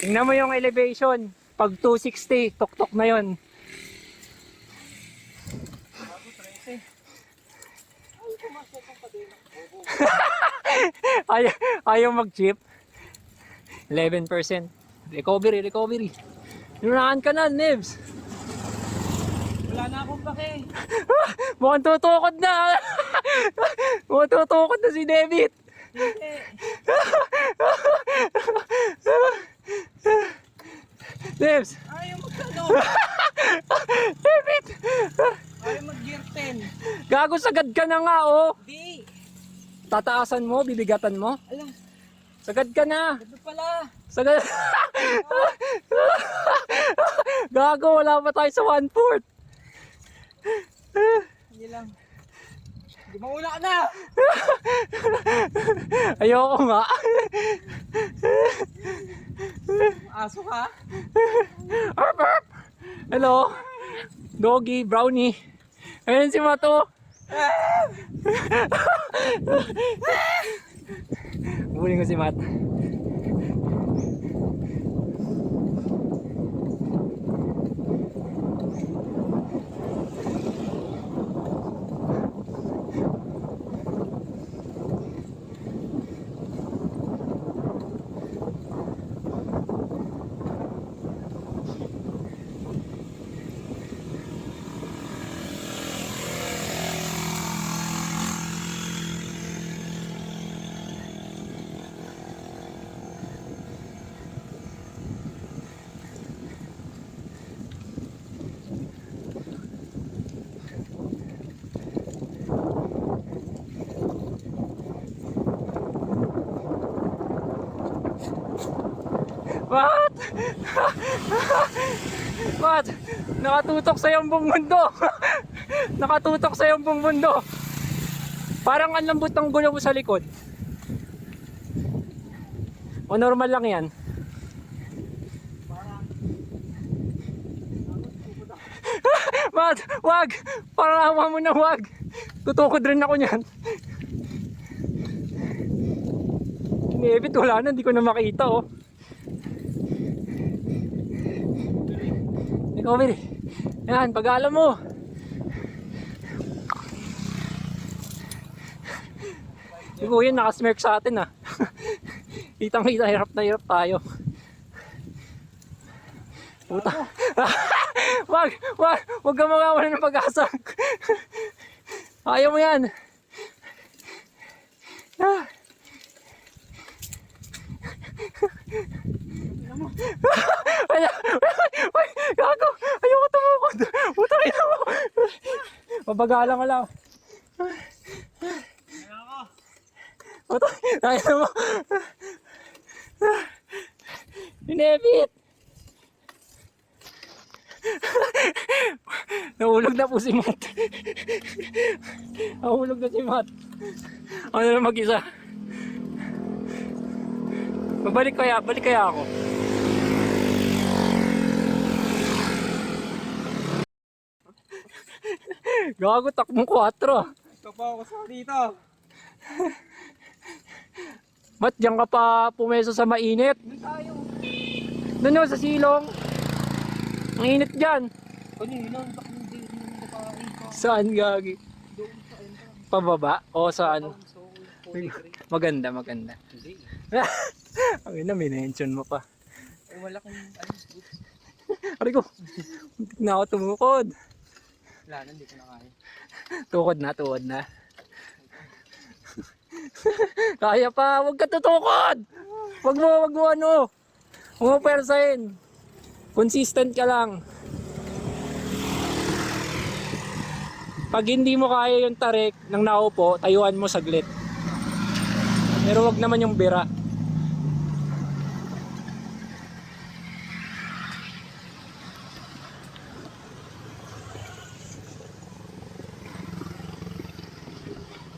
Tingnan mo yung elevation. Pag 260, tok-tok na yon. Ayaw mag-chip. 11%. Recovery. Nunahan ka na, Nebs. Wala na akong pake. Mukhang tutukod na. Mukhang tutukod na si David. Nebs. Ayaw magkano. David. Ayaw mag-gear 10. Gago, sagad ka na nga, oh. Di. Tataasan mo, bibigatan mo. Alam, Sagad ka na. Ito pala. Sagad. Gago, wala pa tayo sa 1/4. Hindi lang. Hindi mauna ka na. Ayoko nga. Aso ka. Arp, arp. Hello. Doggy, brownie. Ayun si Mato. Huli ko si Matt. What? What? Nakatutok sa yung buong mundo. Nakatutok sa yung buong mundo. Parang ang lambot ng gulo mo sa likod. O normal lang yan? Matt, wag! Parang awa mo na wag. Tutukod rin ako niyan. Inibit, wala na, hindi ko na makita oh. Ikaw, Miri. Yan, pag-alam mo. Si Kuya nakasmirk sa atin ah. Kitang-kita, hirap na hirap tayo. Puta. Wag ka mawawala ng pag-asa. Ayaw mo yan. Ah. Ay, gago. Ayoko tumukod. Puta ina mo. Mabagalang ka lang. Puta, ina mo. Inebit. Nahulog na po si Matt. Nahulog na si Matt. Ano na mag-isa? Balik kaya ako. Gago, takbong 4. Ito pa ako sa dito. Mat, diyan ka pa pumeso sa mainit. Doon tayo. Doon yun, sa silong. Ang init dyan. Kanina, hindi naman babae ko. Saan gagi? Doon sa entrance. Pababa? O saan? So, 43. Maganda. Hindi. Ang ina, minention mo pa. Eh, malaking goods. Aray ko, muntik na ako tumukod. Wala na, hindi ko na kaya. Tukod na. Kaya pa, huwag ka tutukod! Huwag mo ano. Huwag mo persahin. Consistent ka lang. Pag hindi mo kaya yung tarik ng naupo, tayuan mo saglit. Pero wag naman yung bira.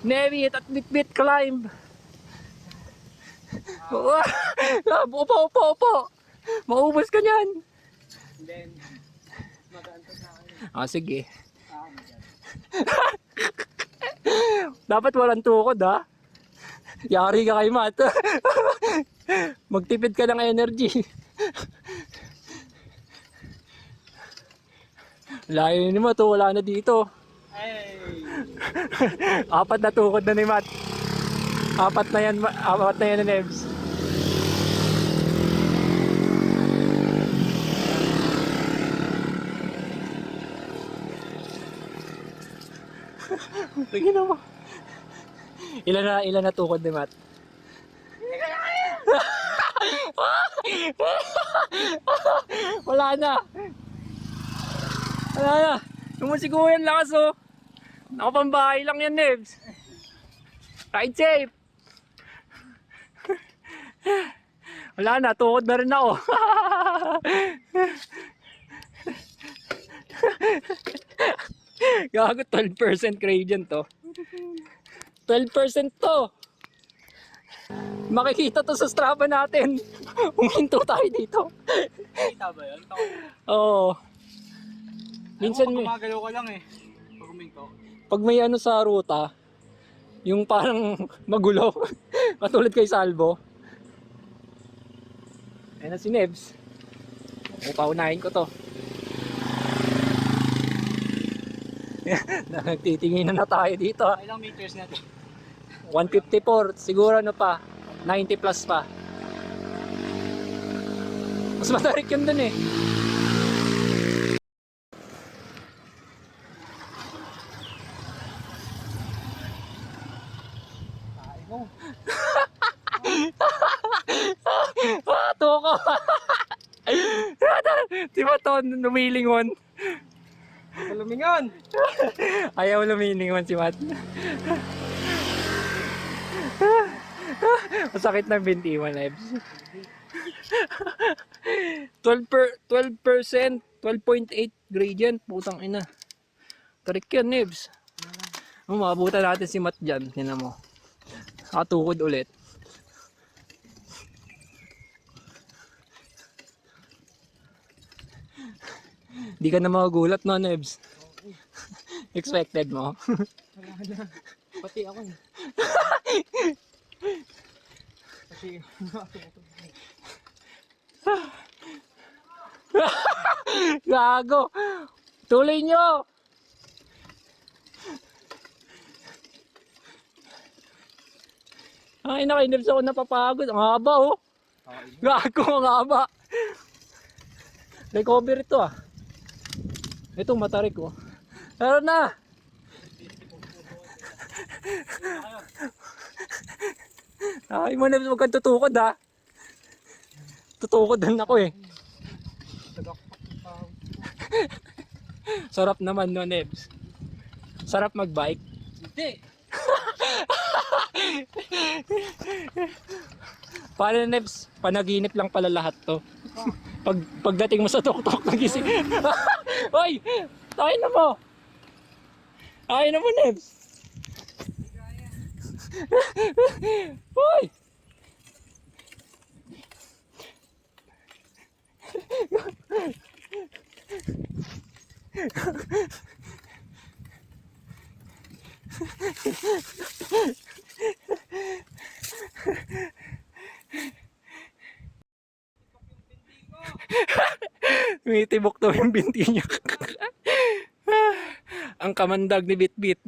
Nevi at bit climb. Upo. Maubos ka niyan. Then, magaan to sa akin. Ah, sige. Magaan. Dapat walang tukod ha. Yari ka kay Matt. Magtipid ka ng energy. Layo ni Matt, wala na dito. Hey! 4 na tukod na ni Matt. 4 na yan ni Nebs. Tingnan mo. Ilan na tukod ni Matt? Wala na. Lumusiko yan lakas oh. Nakapambahay lang yan, Nebs. Ride safe. Wala na, tukod na rin ako. Gago, 12% gradient to. 12% to. Makikita to sa Strava natin. Huminto tayo dito. Kita ba yun? Oo. Minsan Minsan may, gumagalaw ka lang eh. Pag huminto. pag may ano sa ruta, yung parang magulo, katulad kay Salvo. Ayan na si Nebs. Paunahin ko to. Nagtitingin na tayo dito. Ilang meters natin? 154, siguro ano pa, 90 plus pa. Mas matarik yun dun eh. Toko. Di ba to lumilingon? Lumingon! Ayaw lumilingon si Matt. Masakit ng binti mo, Nebs. 12%, 12.8 gradient, putang ina. Tarik yan, Nebs. Makabutan natin si Matt dyan, tina mo. Nakatukod ulit. Di ka na magugulat, no, Nebs? Expected mo. Pati ako eh. Pati Gago. Tuloy nyo. Ay, nakinibs ako napapagod. Ang haba, oh. Gago, ang haba. Recover ito, ah. Ito, matarik, oh. Tara na. Ay mo, Nebs, huwag kang tutukod, ha. Tutukod din ako, eh. Sarap naman, no, Nebs. Sarap magbike. Hindi! Paano, Nebs? Panaginip lang pala lahat to. Pagdating mo sa tok-tok, nagising. Hoy! Tayo na mo! Tayo na mo, Nebs! Hoy! Tumitibok daw yung binti niya. Ang kamandag ni Bitbit.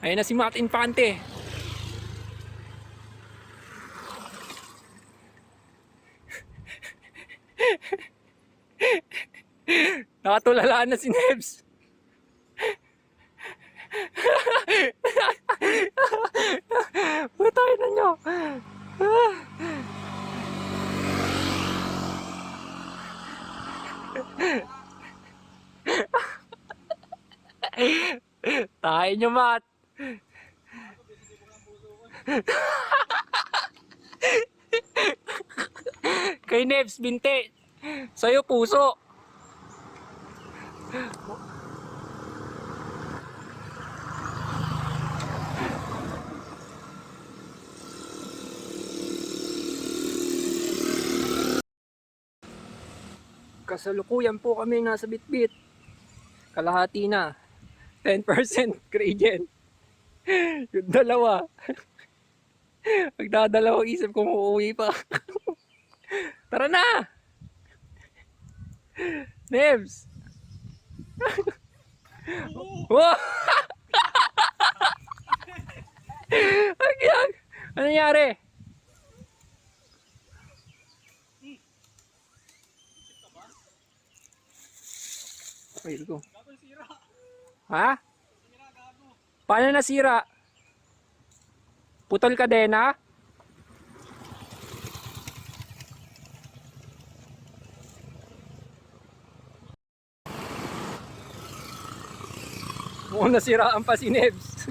Ayun na si Matt Infante. Nakatulala na si Nebs. Patay na nyo. Tayo nyo, Matt. Kay Nebs, binti. Sa'yo, puso. Kasalukuyan po kami nasa Bitbit. Kalahati na. 10% gradient. Yung dalawa. Magdadalawang isip kung uuwi pa. Tara na! Nebs! Wow! Agyag! Ano nangyari? Wait ko. Ha? Paano nasira? Putol kadena? Mukhang nasiraan pa si Nebs.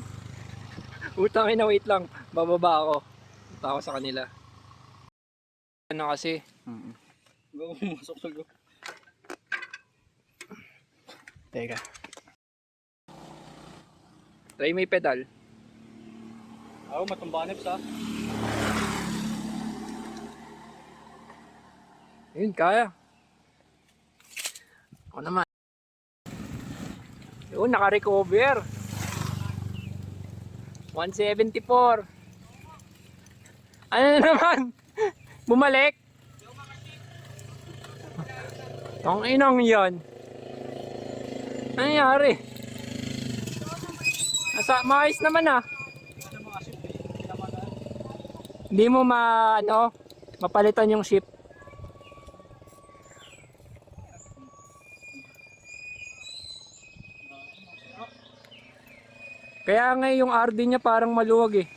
Utangin na, wait lang. Bababa ako. Punta ako sa kanila. Ano kasi? Masok sa loob. Teka. Try may pedal. Ako, matumbanip sa. Ayun, kaya. Ako naman. Yun, naka-recover. 174. Ano na naman? Bumalik? Ang inang yan. Ano nangyari? Maayos naman ah. Hindi mo mapalitan yung ship. Kaya nga yung RD niya parang maluwag eh.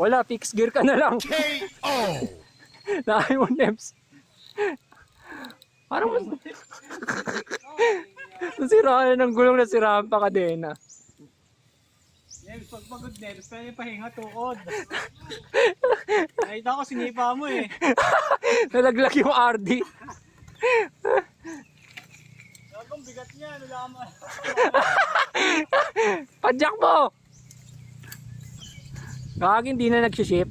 Wala, fixed gear ka na lang. KO! Lahay mo, Nebs. Parang mas... Nasiraan na ng gulong, nasiraan pa kadena. Nebs, pag pagod Nebs, kaya pahinga tukod. Nakita ko sinipa mo eh. Nalaglag yung RD. Ang bigat niya, nalaman. Padyak mo! Kagin hindi na nagsiship.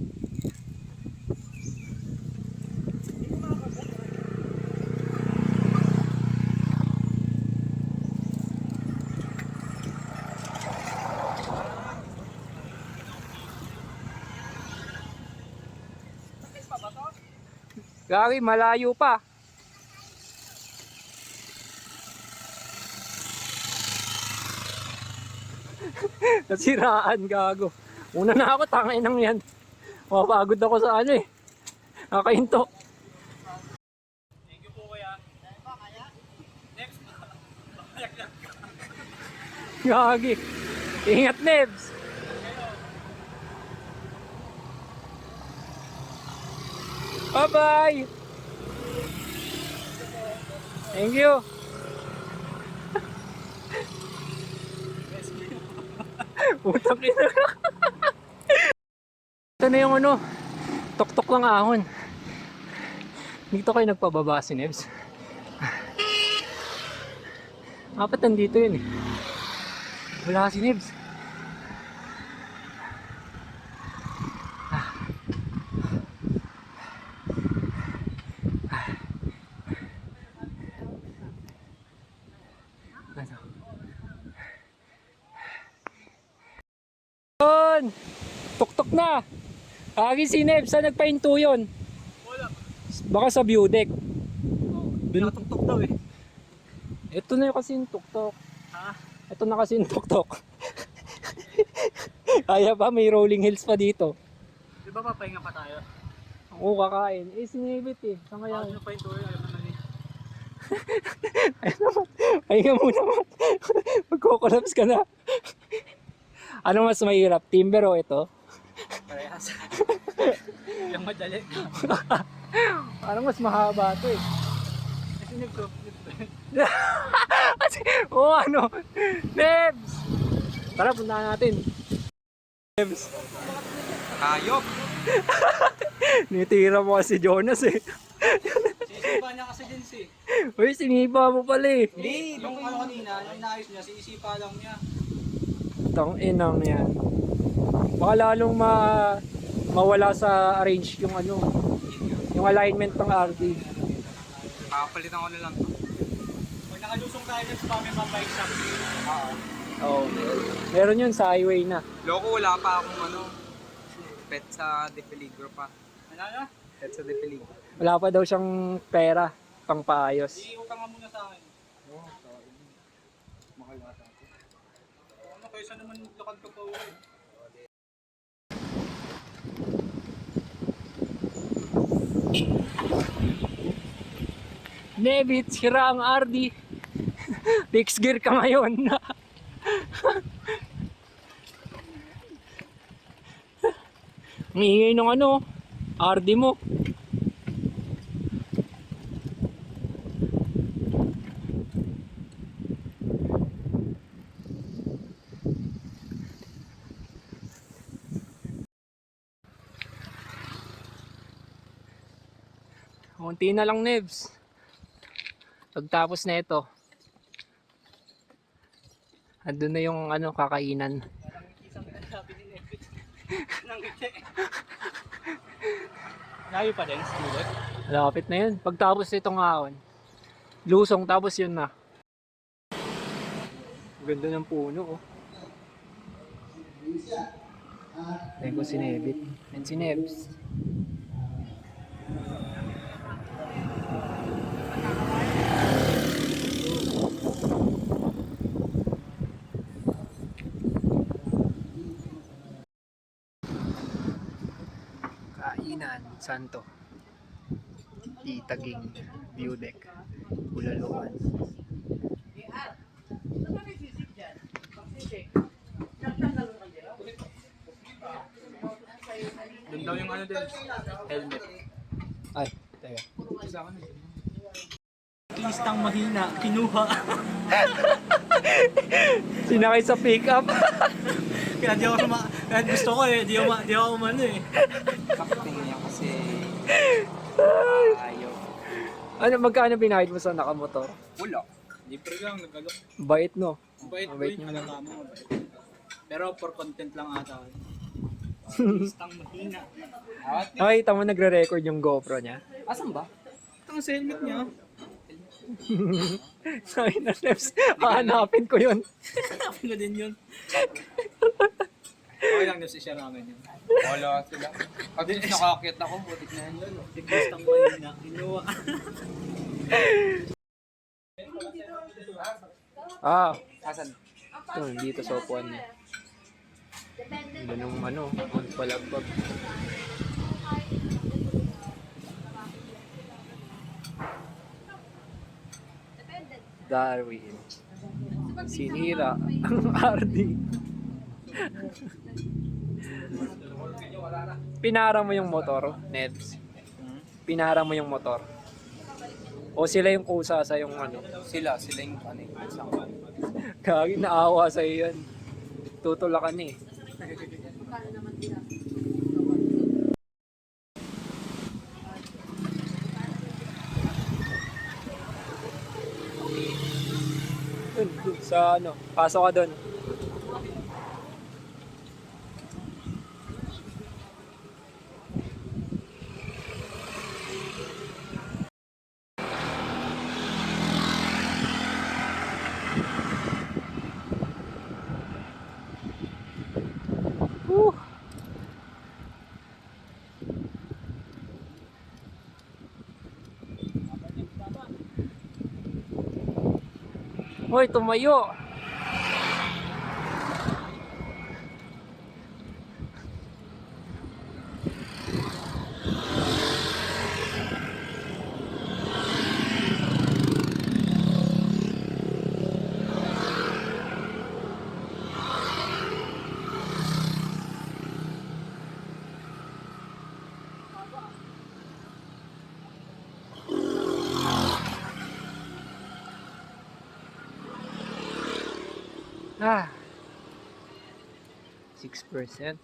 Gagi, malayo pa. Nasiraan, gago. Una na ako, tangay nang yan. Mapagod ako sa ano eh. Nakahinto. Thank you po kuya. Next. Gagi. Ingat, Nebs. Bye-bye. Thank you. Putang ina. Ito na yung ano, tok-tok ng ahon. Dito kayo nagpababa si Nebs. Apat nandito yun eh. Wala si Nebs. Yun! Tok-tok na! Agi si Nebs, saan nagpahinto yun? Wala. Baka sa view deck. Pinatuktok daw eh. Ito na yung kasi yung tok-tok. Ha? Ito na kasi yung tok-tok. Kaya pa, may rolling hills pa dito. Di ba papahinga pa tayo? Oo, kakain. Eh, sinibit eh. Sa Paano ngayon. nyo pa yung tuloy? Ayaw na ni. Ayun naman. Ayun nga muna naman. Magkokolaps ka na. Ano mas mahirap? Timber o ito? Parehas. Yung madali. Parang mas mahaba ito eh. Kasi nagso. Oo, ano? Nebs! Tara, puntahan natin. Nebs. Hayop! Nitira mo kasi Jonas eh. Sisipa niya kasi din si. Uy, siniba mo pala eh. Hindi, yung ano kanina, yung inaayos niya, sisipa lang niya. Tang inang yan. Baka lalong mawala sa arrange yung ano, yung alignment ng RD. Makapalitan ko na lang to. Pag nakalusong tayo dyan sa pamay mabike shop. Oo. Meron yun sa highway na. Loko, wala pa akong pet sa Depeligro pa. Ano na? Pet sa Depeligro. Wala pa daw siyang pera pang paayos. Iikot ka nga muna sa akin. Mahal na ito. Ano, kaysa naman lakad ka pa uwi. Nebit, sira ang RD. Fixed gear ka ngayon. Ang ingay ng ano, RD mo. Unti na lang, Nebs. Pagtapos na ito, andun na yung ano, kakainan. Layo pa din, Stuart. Malapit na yun. Pagtapos itong ahon, lusong tapos yun na. Ganda ng puno, oh. Ayun ko si Nebit. Ayun si Nebs. Kainan, Santo. Itaging view deck. Bulaluan. Doon daw yung ano din, helmet. Ay, teka. Sa akin eh. Listang mahina, kinuha. Sinakay sa pick-up. Kaya di ako kahit gusto ko eh, di ako umano eh. Kapiting niya kasi ayaw. Ano, magkano binayad mo sa nakamotor? Wala. Libre lang, nag-alok. Bait, no? Mabait, Mabait mabait niya. niya. Tama, mabait. Pero for content lang ata. Listang mahina. Nakita mo nagre-record yung GoPro niya? Asan ba? Ito ang helmet niya. Sabi na, Nebs, hahanapin ko yun. Hanapin ko din yun. Okay lang news i-share namin yun. Wala sila. Pag nakakakit ako, butik na yun. Listang mahina, kinuha. Ah, Asan? ito, dito sa upuan niya. Ganun ano, magpalagbag. Darwin. Sinira ang RD. Pinara mo yung motor, Neds. Pinara mo yung motor. O sila yung kusa sa yung ano. Sila yung ano yung isang. Kagi naawa sa iyo yan. Tutulakan eh. Dun, sa ano, pasok ka doon. Whew. Hoy, tumayo. Ah. 6%.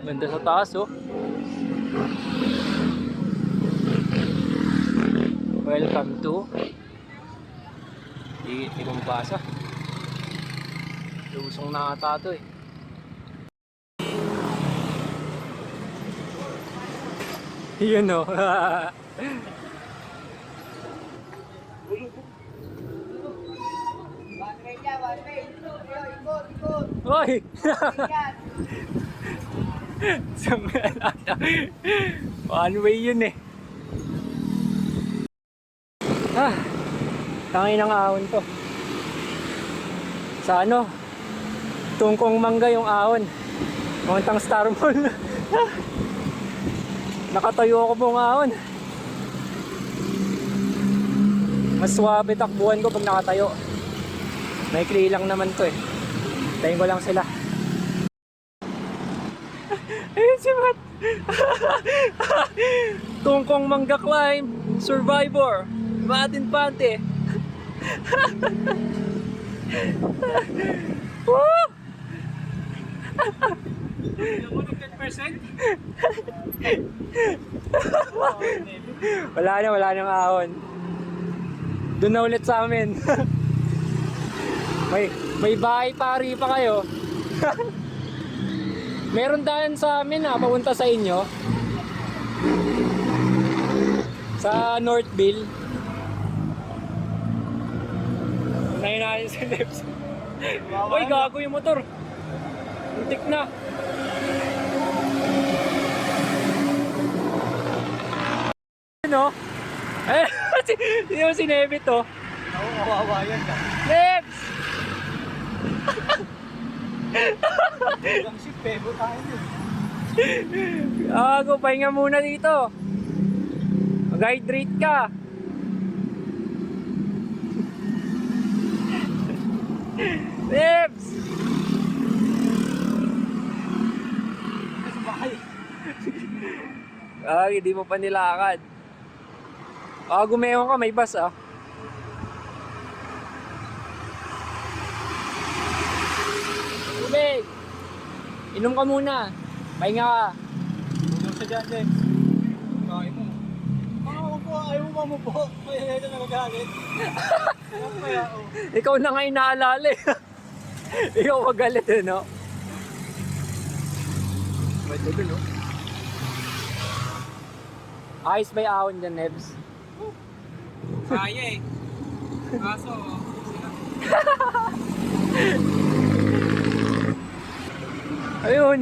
Ganda sa taas, oh. Welcome to Igumbasa. Lusong na ata ito eh. Yun o. Hoy! One way yun eh. Ah, tangin ng ahon to. Sa ano? Tungkong mangga yung ahon. Muntang Star Mall. Nakatayo ako buong ahon. Mas swabe takbuhan ko pag nakatayo. Maikli lang naman to eh. Tayin ko lang sila. Ayun si Matt. Tungkong Mangga Climb, Survivor, Matin Pante. Woo! Alam mo, 10%? Wala nang ahon. Doon na ulit sa amin. may bahay pari pa kayo. Meron daan sa amin papunta sa inyo. Sa Northville. Unahin natin si Lebs. Uy, gago yung motor. Muntik na. Ano? Eh, sino si Nebit to? Oo, kawawa yan ka. Lebs! Ilang ship, pebo tayo yun. Gago, pahinga muna dito. Mag-hydrate ka. Lebs! Ay, hindi mo pa nilakad. Gumehon ka, may bus Tubig! Inom ka muna. Pahinga ka. Tulong sa dyan, Lex. Kain mo. Ayaw mo mo po. Kaya ito nagagalit. Kaya, Ikaw na nga inaalala eh. Ikaw magalit no? May tuloy no? Ayos ba yung ahon dyan, Nebs? Kaya eh. Kaso, Ayun.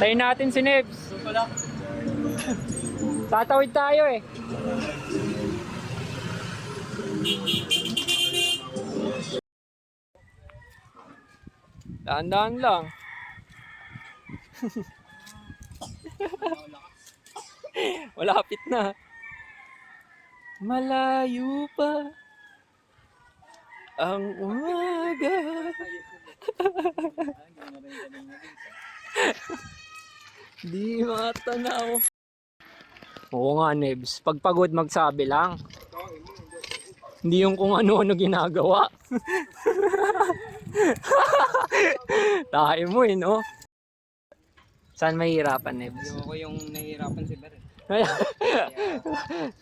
Tayo natin si Nebs. Doon pala. Tatawid tayo eh. Daan-daan lang. Malapit na. Malayo pa ang umaga. Di matanaw. Oo nga, Nebs. Pag pagod, magsabi lang. Hindi yung kung ano-ano ginagawa. Tayo mo no? Saan mahirapan, Nebs? ako yung nahihirapan si Ber.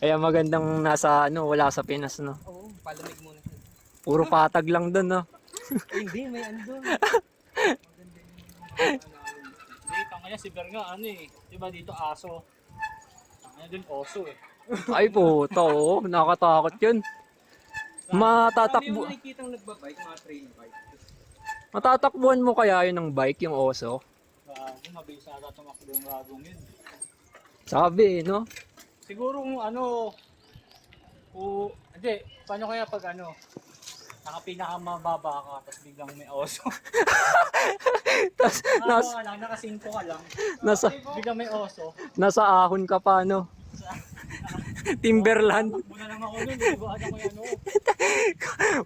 Kaya magandang nasa wala sa Pinas, no? Oo, palamig muna siya. Puro patag lang doon, no? Hindi, may ano doon. Hindi, tangaya si Ber nga, diba dito aso? Tangaya din oso eh. Ay puto, nakatakot yun. Marami yung nakikitang nagbabike, mga trail bike. Matatakbuhan mo kaya yun ng bike, yung oso? Bago, mabilis ata tumakbo yung ragong yun. Sabi, no? Siguro kung hindi, paano kaya pag nakapinakamababa ka, tapos biglang may oso. Tas, Naka-5 ka lang, biglang may oso. nasa ahon ka pa, no? Timberland. Muna lang ako nun, diba? Ano ko yan,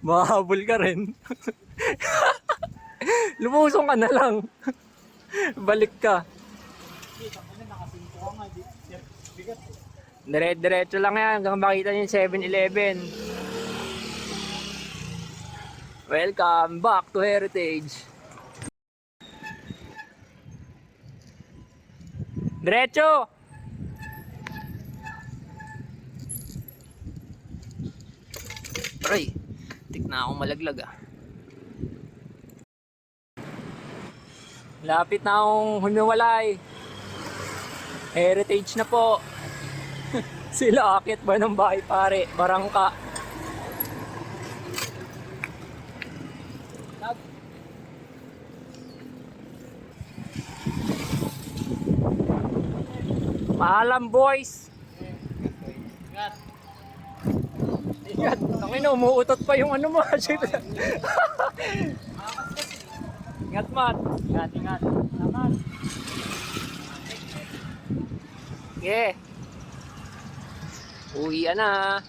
Mahabol ka rin. Lumusong ka na lang. Balik ka. Hindi, tangina, naka-5 ka nga, bigat eh. Dire-diretso lang yan hanggang makita niyo yung 7-Eleven. Welcome back to Heritage. Diretso! Aray, tik na akong malaglag Lapit na akong humiwalay. Heritage na po. Sila akit ba ng bahay pare? Barangka. Paalam boys. Ingat. Ingat. Tangina, umuutot pa yung ano mo. Ingat, Mat. Ingat. Salamat. Yeah. Uwi na.